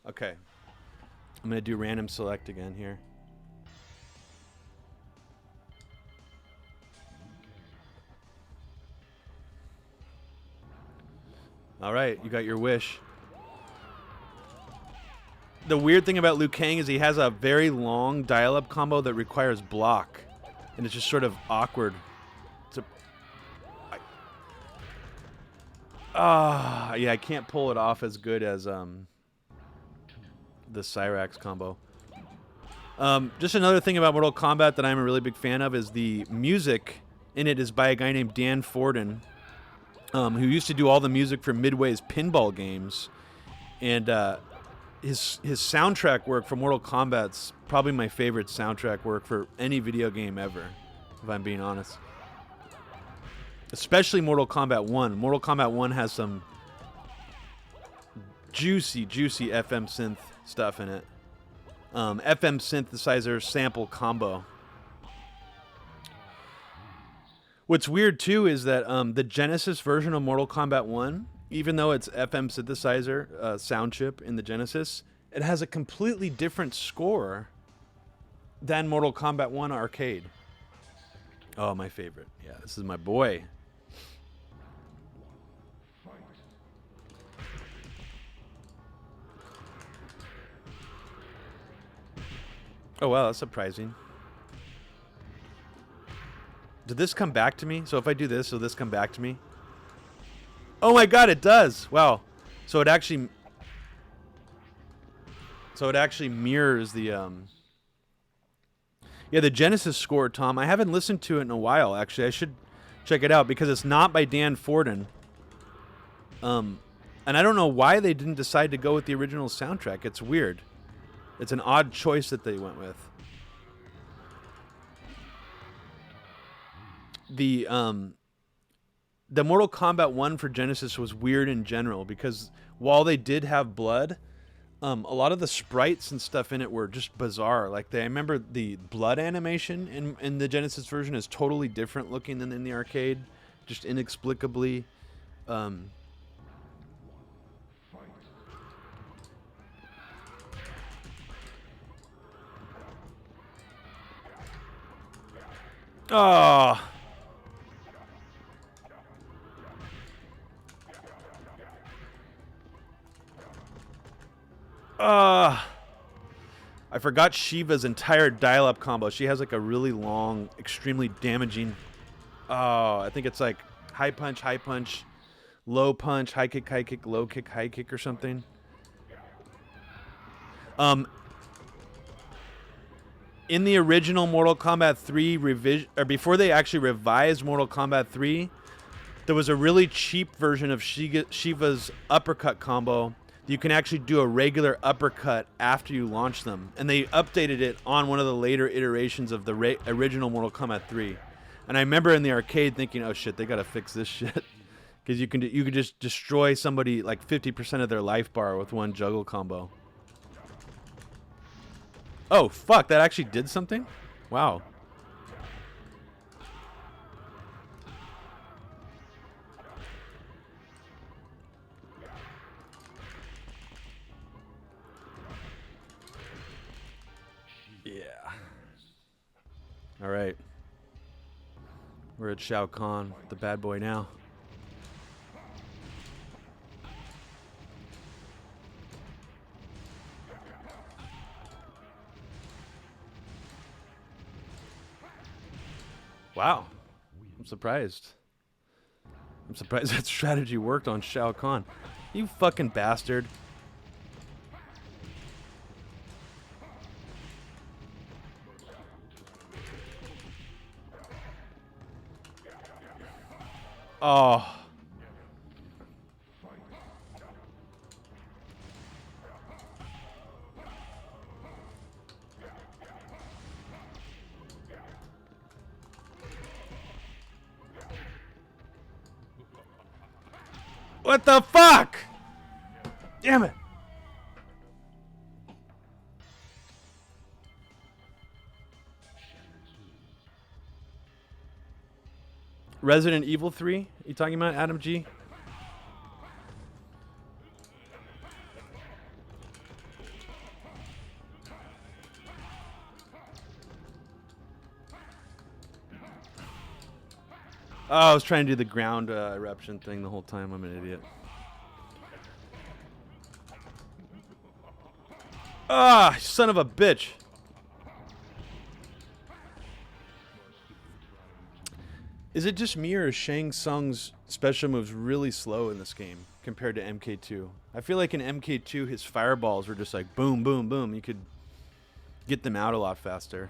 Okay. I'm going to do random select again here. All right, you got your wish. The weird thing about Liu Kang is he has a very long dial-up combo that requires block. And it's just sort of awkward. Yeah, I can't pull it off as good as the Cyrax combo. Just another thing about Mortal Kombat that I'm a really big fan of is the music in it is by a guy named Dan Forden, who used to do all the music for Midway's pinball games. And his soundtrack work for Mortal Kombat's probably my favorite soundtrack work for any video game ever, if I'm being honest. Especially Mortal Kombat 1. Mortal Kombat 1 has some juicy FM synth stuff in it. FM synthesizer sample combo. What's weird too is that the Genesis version of Mortal Kombat 1, even though it's FM synthesizer sound chip in the Genesis, it has a completely different score than Mortal Kombat 1 arcade. Oh, my favorite. Yeah, this is my boy. Oh, wow, that's surprising. Did this come back to me? So if I do this, will this come back to me? Oh my god, it does! Wow. So it actually mirrors the yeah, the Genesis score, Tom. I haven't listened to it in a while, actually. I should check it out because it's not by Dan Forden. And I don't know why they didn't decide to go with the original soundtrack. It's weird. It's an odd choice that they went with. The Mortal Kombat 1 for Genesis was weird in general because while they did have blood, a lot of the sprites and stuff in it were just bizarre. Like I remember the blood animation in the Genesis version is totally different looking than in the arcade, just inexplicably. Oh. I forgot Shiva's entire dial-up combo. She has like a really long, extremely damaging. Oh, I think it's like high punch, low punch, high kick, low kick, high kick, or something. In the original Mortal Kombat 3 revision, or before they actually revised Mortal Kombat 3, there was a really cheap version of Shiva's uppercut combo. You can actually do a regular uppercut after you launch them. And they updated it on one of the later iterations of the original Mortal Kombat 3. And I remember in the arcade thinking, oh shit, they gotta fix this shit. Because you could just destroy somebody like 50% of their life bar with one juggle combo. Oh fuck, that actually did something? Wow. Yeah. All right. We're at Shao Kahn, the bad boy now. Wow. I'm surprised. I'm surprised that strategy worked on Shao Kahn. You fucking bastard. Oh. What the fuck? Damn it. Resident Evil 3? You talking about, Adam G? Oh, I was trying to do the ground eruption thing the whole time. I'm an idiot. Ah, son of a bitch. Is it just me or is Shang Tsung's special moves really slow in this game compared to MK2? I feel like in MK2 his fireballs were just like boom, boom, boom. You could get them out a lot faster.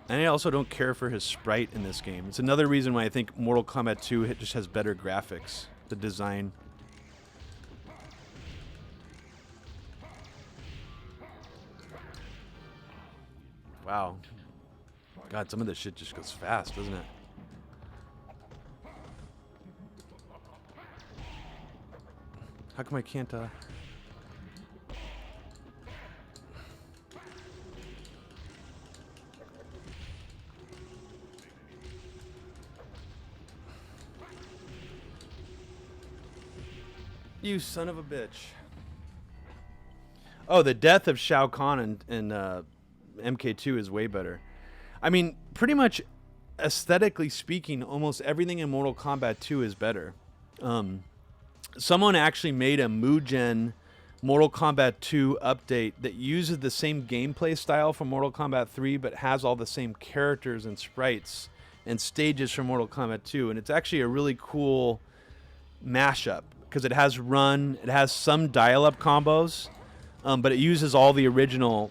And I also don't care for his sprite in this game. It's another reason why I think Mortal Kombat 2 just has better graphics. The design. Wow. God, some of this shit just goes fast, doesn't it? How come I can't, You son of a bitch. Oh, the death of Shao Kahn in MK2 is way better. I mean, pretty much aesthetically speaking, almost everything in Mortal Kombat 2 is better. Someone actually made a Mugen Mortal Kombat 2 update that uses the same gameplay style from Mortal Kombat 3, but has all the same characters and sprites and stages from Mortal Kombat 2. And it's actually a really cool mashup because it has it has some dial-up combos, but it uses all the original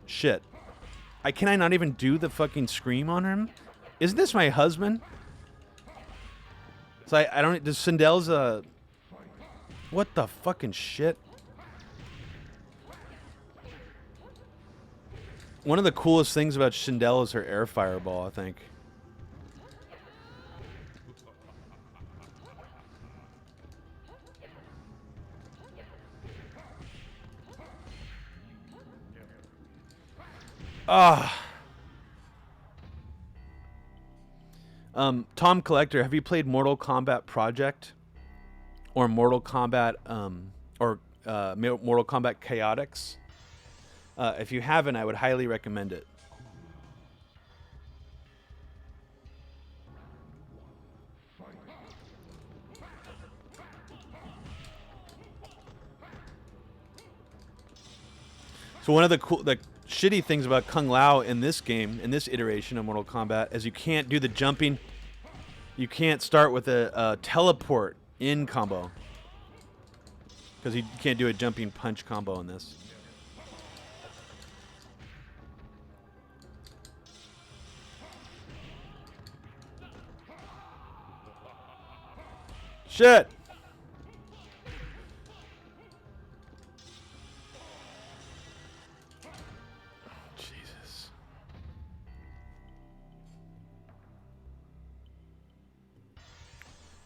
shit. Can I not even do the fucking scream on him? Isn't this my husband? So I don't. Does Sindel's what the fucking shit? One of the coolest things about Sindel is her air fireball, I think. Tom Collector, have you played Mortal Kombat Project? Or Mortal Kombat, Mortal Kombat Chaotix? If you haven't, I would highly recommend it. So one of the shitty things about Kung Lao in this game, in this iteration of Mortal Kombat, is you can't do the jumping. You can't start with a teleport in combo. Because you can't do a jumping punch combo in this. Shit! Jesus.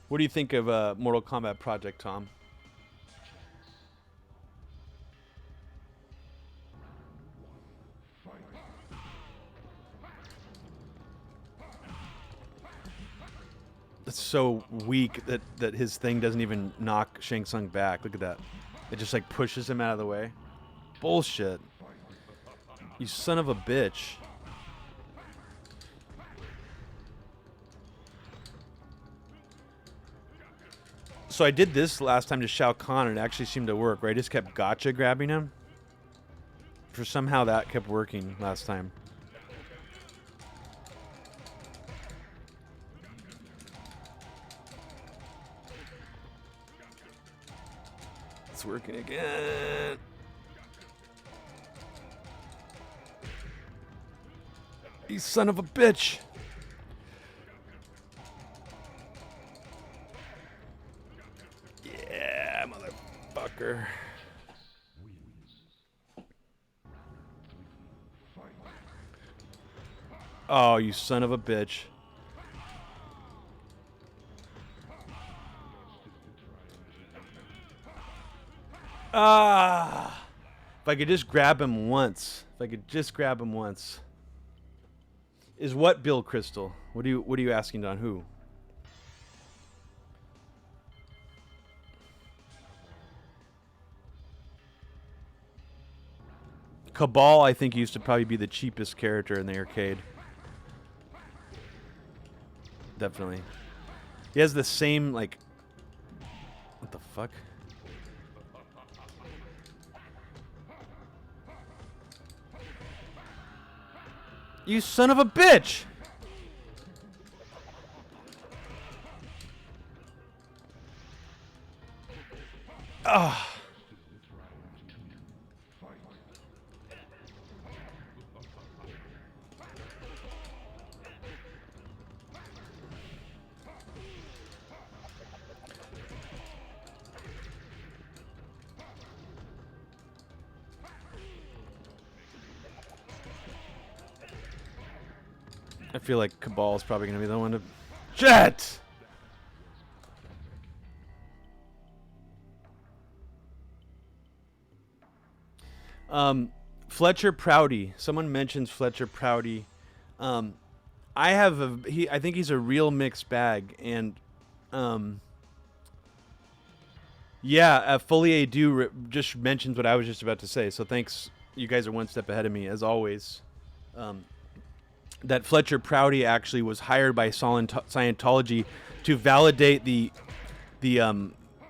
What do you think of Mortal Kombat Project, Tom? It's so weak that his thing doesn't even knock Shang Tsung back. Look at that. It just like pushes him out of the way. Bullshit. You son of a bitch. So I did this last time to Shao Kahn and it actually seemed to work, right? I just kept gotcha grabbing him. For somehow that kept working last time. It's working again. You son of a bitch. Yeah, motherfucker. Oh, you son of a bitch. Ah! If I could just grab him once. If I could just grab him once. Is what Bill Crystal? What are you asking, Don? Who? Cabal, I think, used to probably be the cheapest character in the arcade. Definitely. He has the same, like... What the fuck? You son of a bitch! Ah. I feel like Cabal's probably going to be the one to... Jet! Fletcher Prouty. Someone mentions Fletcher Prouty. I think he's a real mixed bag, and Yeah, Folie Do just mentions what I was just about to say. So thanks. You guys are one step ahead of me, as always. Um, that Fletcher Prouty actually was hired by Scientology to validate the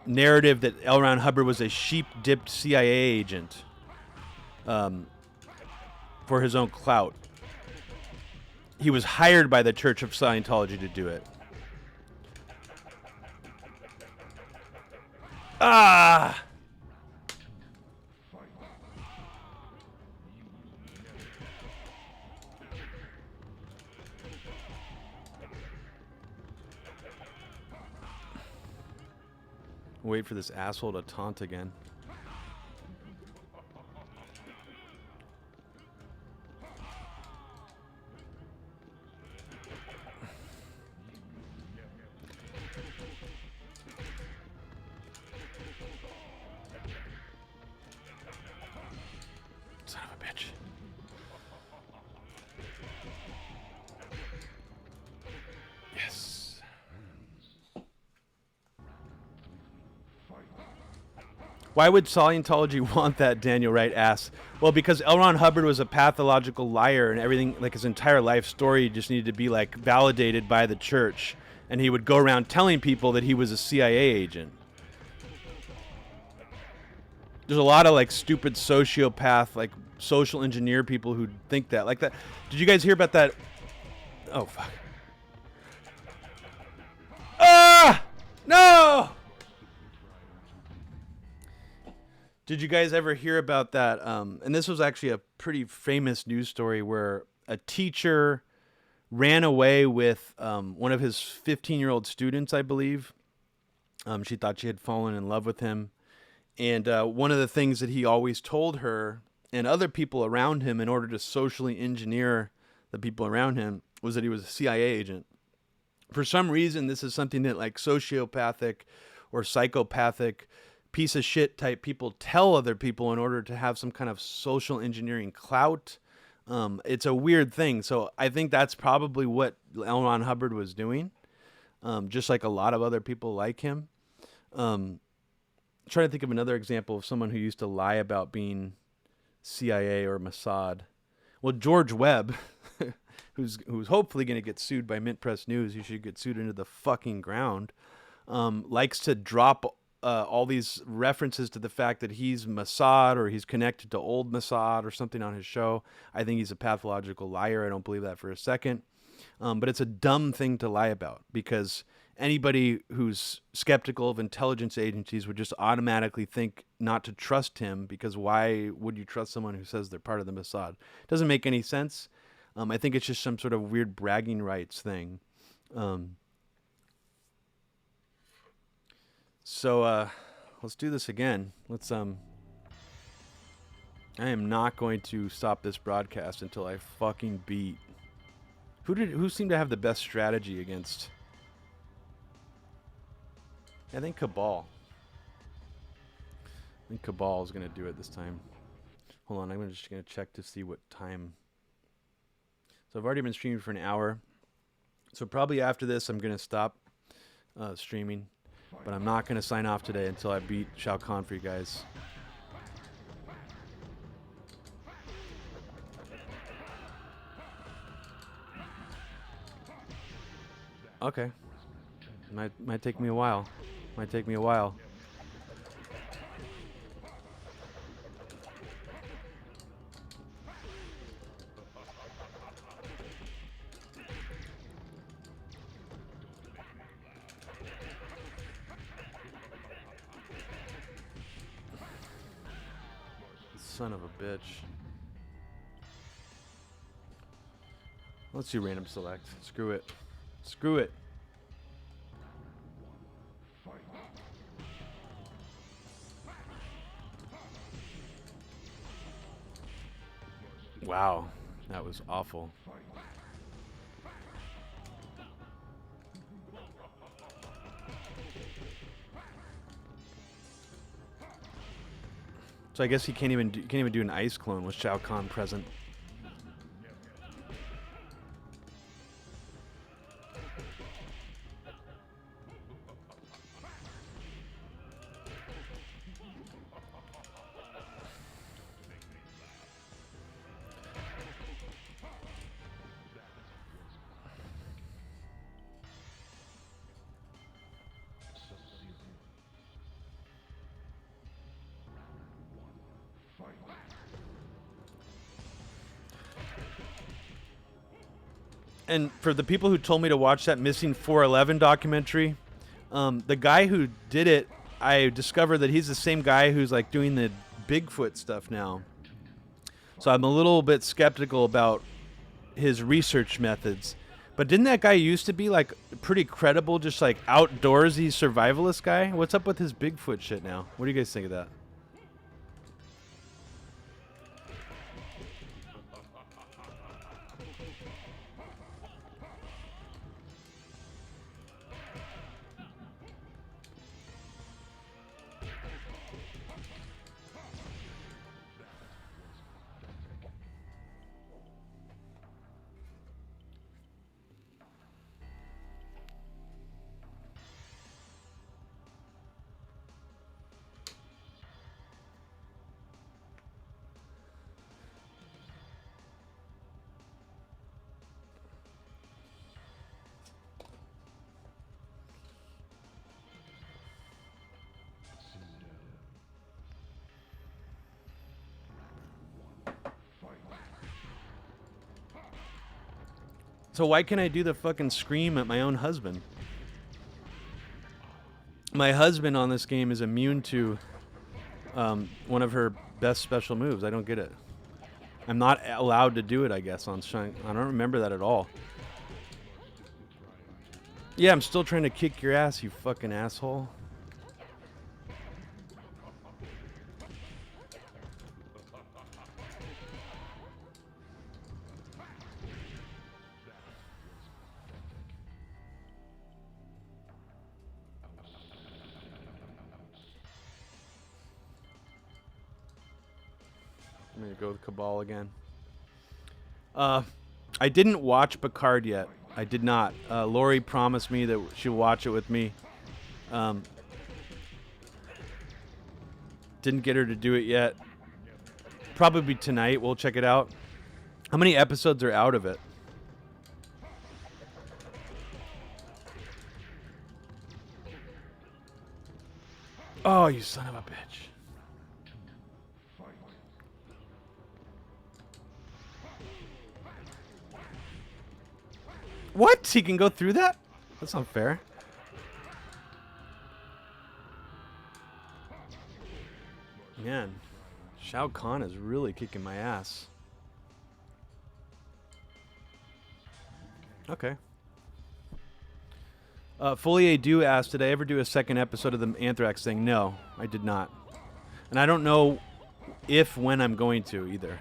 narrative that L. Ron Hubbard was a sheep-dipped CIA agent for his own clout. He was hired by the Church of Scientology to do it. Ah! Wait for this asshole to taunt again. Son of a bitch. Yes. Why would Scientology want that, Daniel Wright asks? Well, because L. Ron Hubbard was a pathological liar, and everything, like his entire life story, just needed to be like validated by the church, and he would go around telling people that he was a CIA agent. There's a lot of like stupid sociopath, like social engineer people who think that. Like that. Did you guys hear about that? Oh fuck. Ah! No! Did you guys ever hear about that? And this was actually a pretty famous news story where a teacher ran away with one of his 15-year-old students, I believe. She thought she had fallen in love with him. And one of the things that he always told her and other people around him in order to socially engineer the people around him was that he was a CIA agent. For some reason, this is something that like sociopathic or psychopathic piece of shit type people tell other people in order to have some kind of social engineering clout. It's a weird thing. So I think that's probably what L. Ron Hubbard was doing, just like a lot of other people like him. Trying to think of another example of someone who used to lie about being CIA or Mossad. Well, George Webb, who's hopefully going to get sued by Mint Press News, he should get sued into the fucking ground, likes to drop all these references to the fact that he's Mossad or he's connected to old Mossad or something on his show. I think he's a pathological liar. I don't believe that for a second. But it's a dumb thing to lie about because anybody who's skeptical of intelligence agencies would just automatically think not to trust him because why would you trust someone who says they're part of the Mossad? It doesn't make any sense. I think it's just some sort of weird bragging rights thing. So let's do this again. Let's I am not going to stop this broadcast until I fucking beat. Who seemed to have the best strategy against? I think Cabal. I think Cabal is gonna do it this time. Hold on, I'm just gonna check to see what time. So I've already been streaming for an hour. So probably after this I'm gonna stop streaming. But I'm not going to sign off today until I beat Shao Kahn for you guys. Okay. Might take me a while. Might take me a while. Son of a bitch. Let's do random select. Screw it. Screw it. Wow. That was awful. So I guess he can't even do an ice clone with Shao Kahn present. And for the people who told me to watch that Missing 411 documentary, the guy who did it, I discovered that he's the same guy who's like doing the Bigfoot stuff now. So I'm a little bit skeptical about his research methods. But didn't that guy used to be like pretty credible, just like outdoorsy survivalist guy? What's up with his Bigfoot shit now? What do you guys think of that? So why can't I do the fucking scream at my own husband? My husband on this game is immune to one of her best special moves. I don't get it. I'm not allowed to do it, I guess, on Shine. I don't remember that at all. Yeah, I'm still trying to kick your ass, you fucking asshole. I'm going to go with Cabal again. I didn't watch Picard yet. I did not. Lori promised me that she'll watch it with me. Didn't get her to do it yet. Probably tonight. We'll check it out. How many episodes are out of it? Oh, you son of a bitch. What? He can go through that? That's not fair. Man, Shao Kahn is really kicking my ass. Okay. Folier Du asked, did I ever do a second episode of the Anthrax thing? No, I did not. And I don't know when I'm going to either.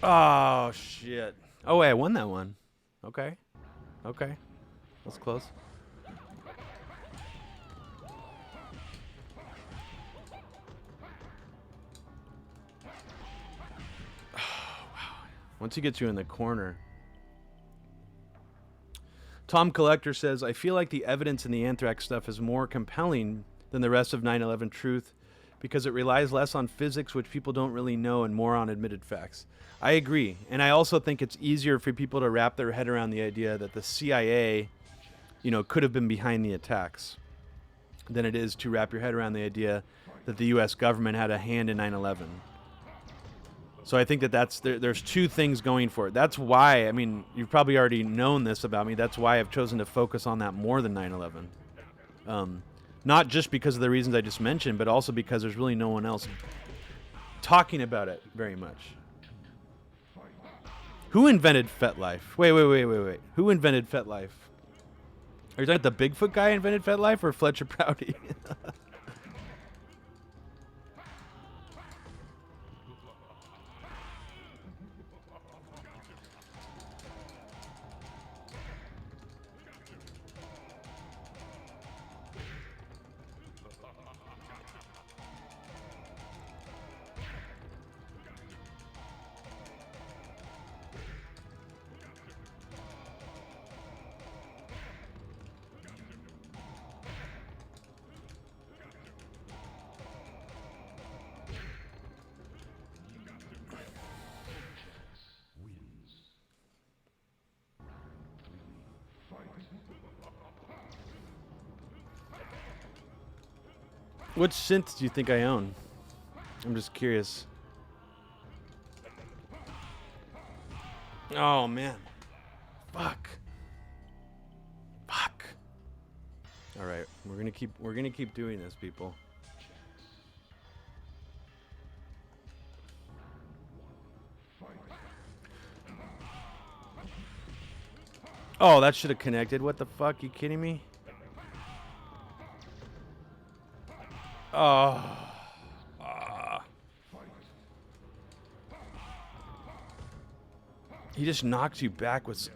Oh, shit. Oh, wait, I won that one. Okay. Okay. That's close. Oh, wow. Once he gets you in the corner. Tom Collector says, I feel like the evidence in the Anthrax stuff is more compelling than the rest of 9/11 truth because it relies less on physics, which people don't really know, and more on admitted facts. I agree. And I also think it's easier for people to wrap their head around the idea that the CIA, could have been behind the attacks than it is to wrap your head around the idea that the U.S. government had a hand in 9/11. So I think there's two things going for it. That's why, you've probably already known this about me. That's why I've chosen to focus on that more than 9/11. Not just because of the reasons I just mentioned, but also because there's really no one else talking about it very much. Who invented FetLife? Wait. Who invented FetLife? Are you talking about the Bigfoot guy invented FetLife or Fletcher Prouty? What synth do you think I own? I'm just curious. Oh man. Fuck. Fuck. All right, we're gonna keep doing this, people. Oh, that should have connected. What the fuck? You kidding me? Oh. He just knocks you back with.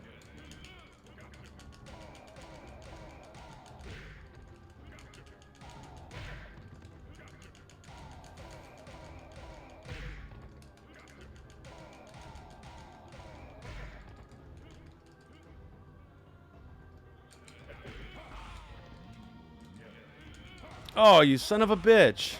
Oh, you son of a bitch.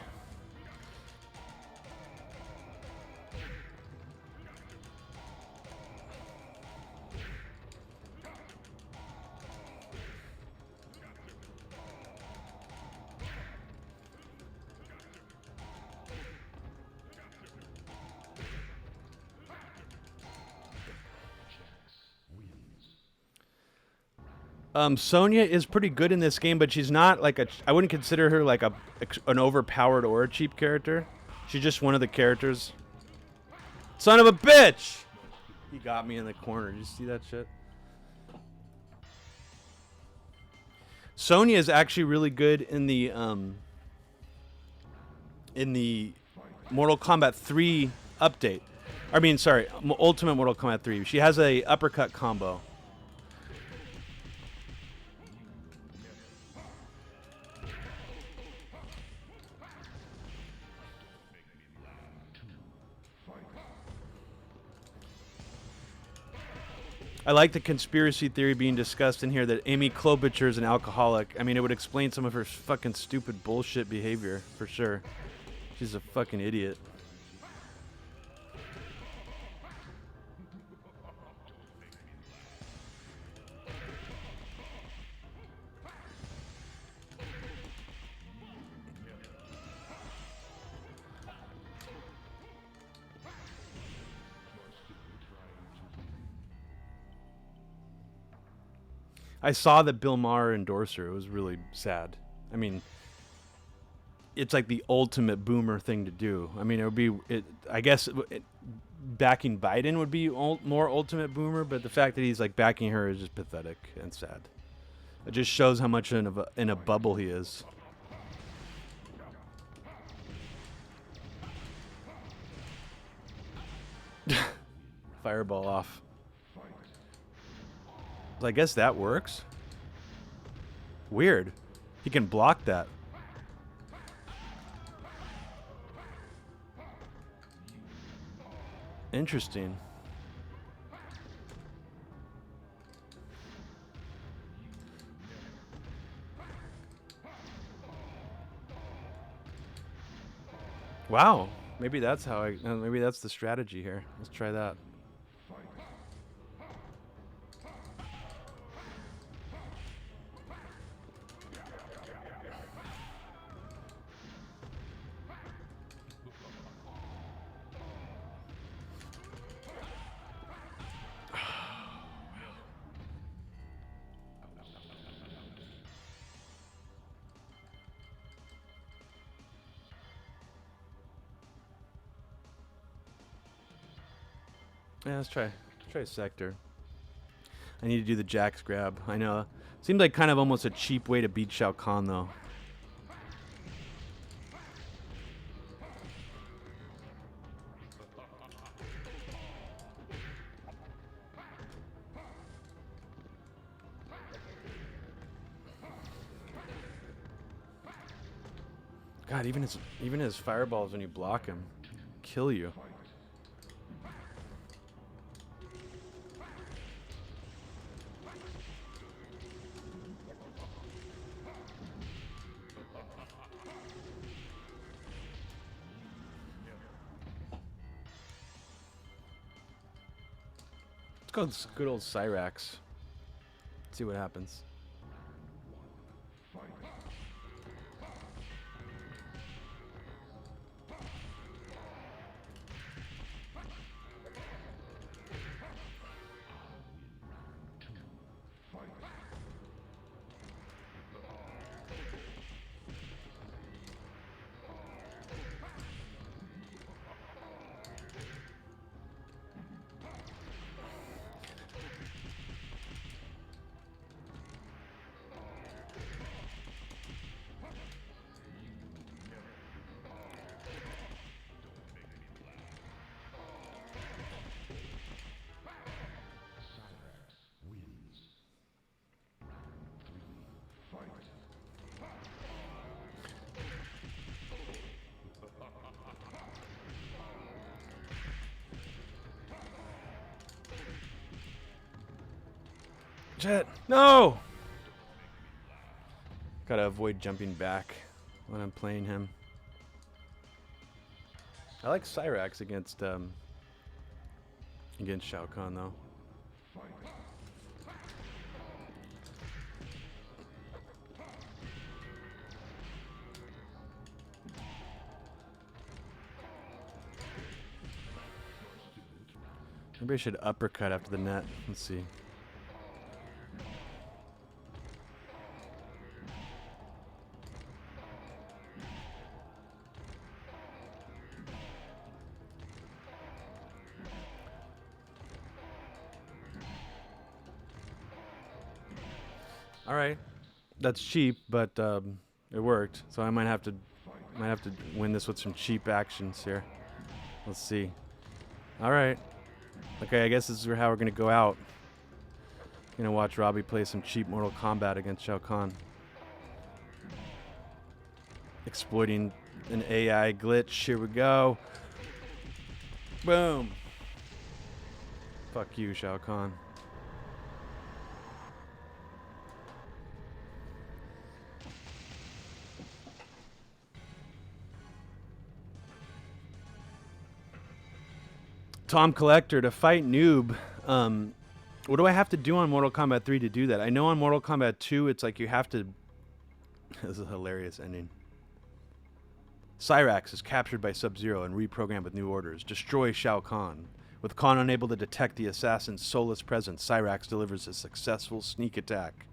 Sonya is pretty good in this game, but she's not like a. I wouldn't consider her like an overpowered or a cheap character. She's just one of the characters. Son of a bitch! He got me in the corner. Did you see that shit? Sonya is actually really good in the Mortal Kombat 3 update. I mean, sorry, Ultimate Mortal Kombat 3. She has a uppercut combo. I like the conspiracy theory being discussed in here that Amy Klobuchar is an alcoholic. I mean, it would explain some of her fucking stupid bullshit behavior, for sure. She's a fucking idiot. I saw that Bill Maher endorsed her. It was really sad. I mean, it's like the ultimate boomer thing to do. I mean, it would be. I guess backing Biden would be more ultimate boomer, but the fact that he's like backing her is just pathetic and sad. It just shows how much in a bubble he is. Fireball off. I guess that works. Weird. He can block that. Interesting. Wow. Maybe that's how maybe that's the strategy here. Let's try that. Yeah, let's try sector. I need to do the Jax grab. I know. Seems like kind of almost a cheap way to beat Shao Kahn, though. God, even his fireballs when you block him, kill you. Let's go good old Cyrax. See what happens. Jet, no! Gotta avoid jumping back when I'm playing him. I like Cyrax against Shao Kahn though. Maybe I should uppercut after the net. Let's see. All right, that's cheap, but it worked. So I might have to win this with some cheap actions here. Let's see. All right. Okay, I guess this is how we're gonna go out. Gonna watch Robbie play some cheap Mortal Kombat against Shao Kahn, exploiting an AI glitch. Here we go. Boom. Fuck you, Shao Kahn. Tom Collector, to fight Noob, what do I have to do on Mortal Kombat 3 to do that? I know on Mortal Kombat 2, it's like you have to... This is a hilarious ending. Cyrax is captured by Sub-Zero and reprogrammed with new orders. Destroy Shao Kahn. With Kahn unable to detect the assassin's soulless presence, Cyrax delivers a successful sneak attack.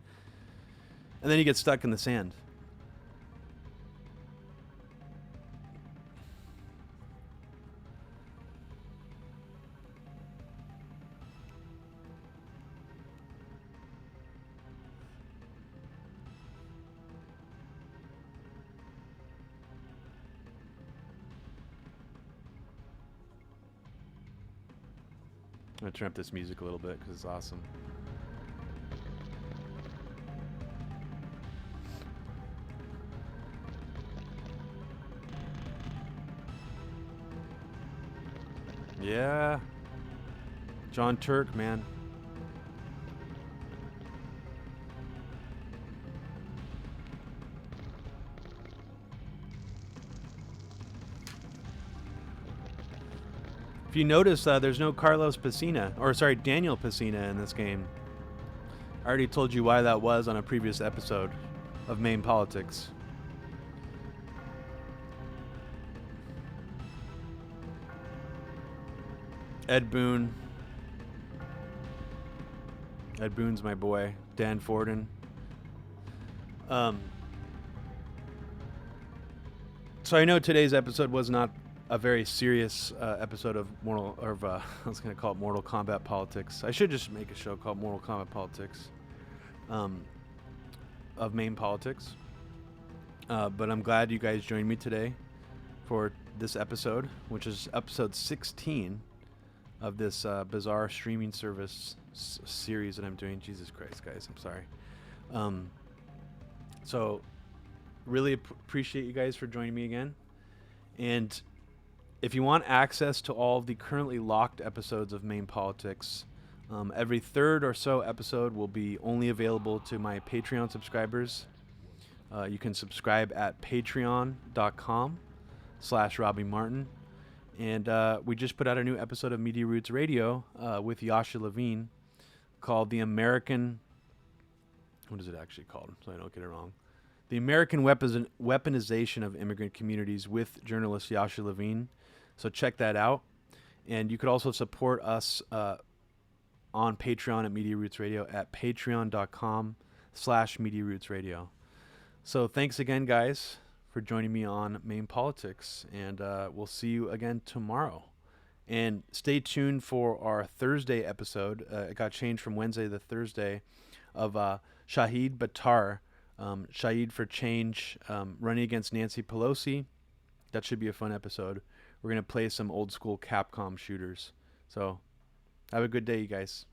And then he gets stuck in the sand. I'm going to turn up this music a little bit because it's awesome. Yeah. John Turk, man. If you notice, there's no Carlos Pacina, or sorry, Daniel Pacina in this game. I already told you why that was on a previous episode of MAME Politics. Ed Boon. Ed Boon's my boy. Dan Forden. So I know today's episode was not a very serious episode of I was going to call it Mortal Kombat Politics. I should just make a show called Mortal Kombat Politics, of MAME Politics. But I'm glad you guys joined me today for this episode, which is episode 16 of this bizarre streaming service series that I'm doing. Jesus Christ, guys, I'm sorry. So really appreciate you guys for joining me again. And if you want access to all of the currently locked episodes of MAME Politics, every third or so episode will be only available to my Patreon subscribers. You can subscribe at patreon.com/Robbie Martin. And we just put out a new episode of Media Roots Radio with Yasha Levine called The American... What is it actually called, so I don't get it wrong? The American Weaponization of Immigrant Communities with journalist Yasha Levine. So check that out. And you could also support us on Patreon at Media Roots Radio at patreon.com/Media Roots Radio. So thanks again, guys, for joining me on MAME Politics. And we'll see you again tomorrow. And stay tuned for our Thursday episode. It got changed from Wednesday to Thursday of Shahid Buttar. Shahid for Change, running against Nancy Pelosi. That should be a fun episode. We're going to play some old school Capcom shooters. So have a good day, you guys.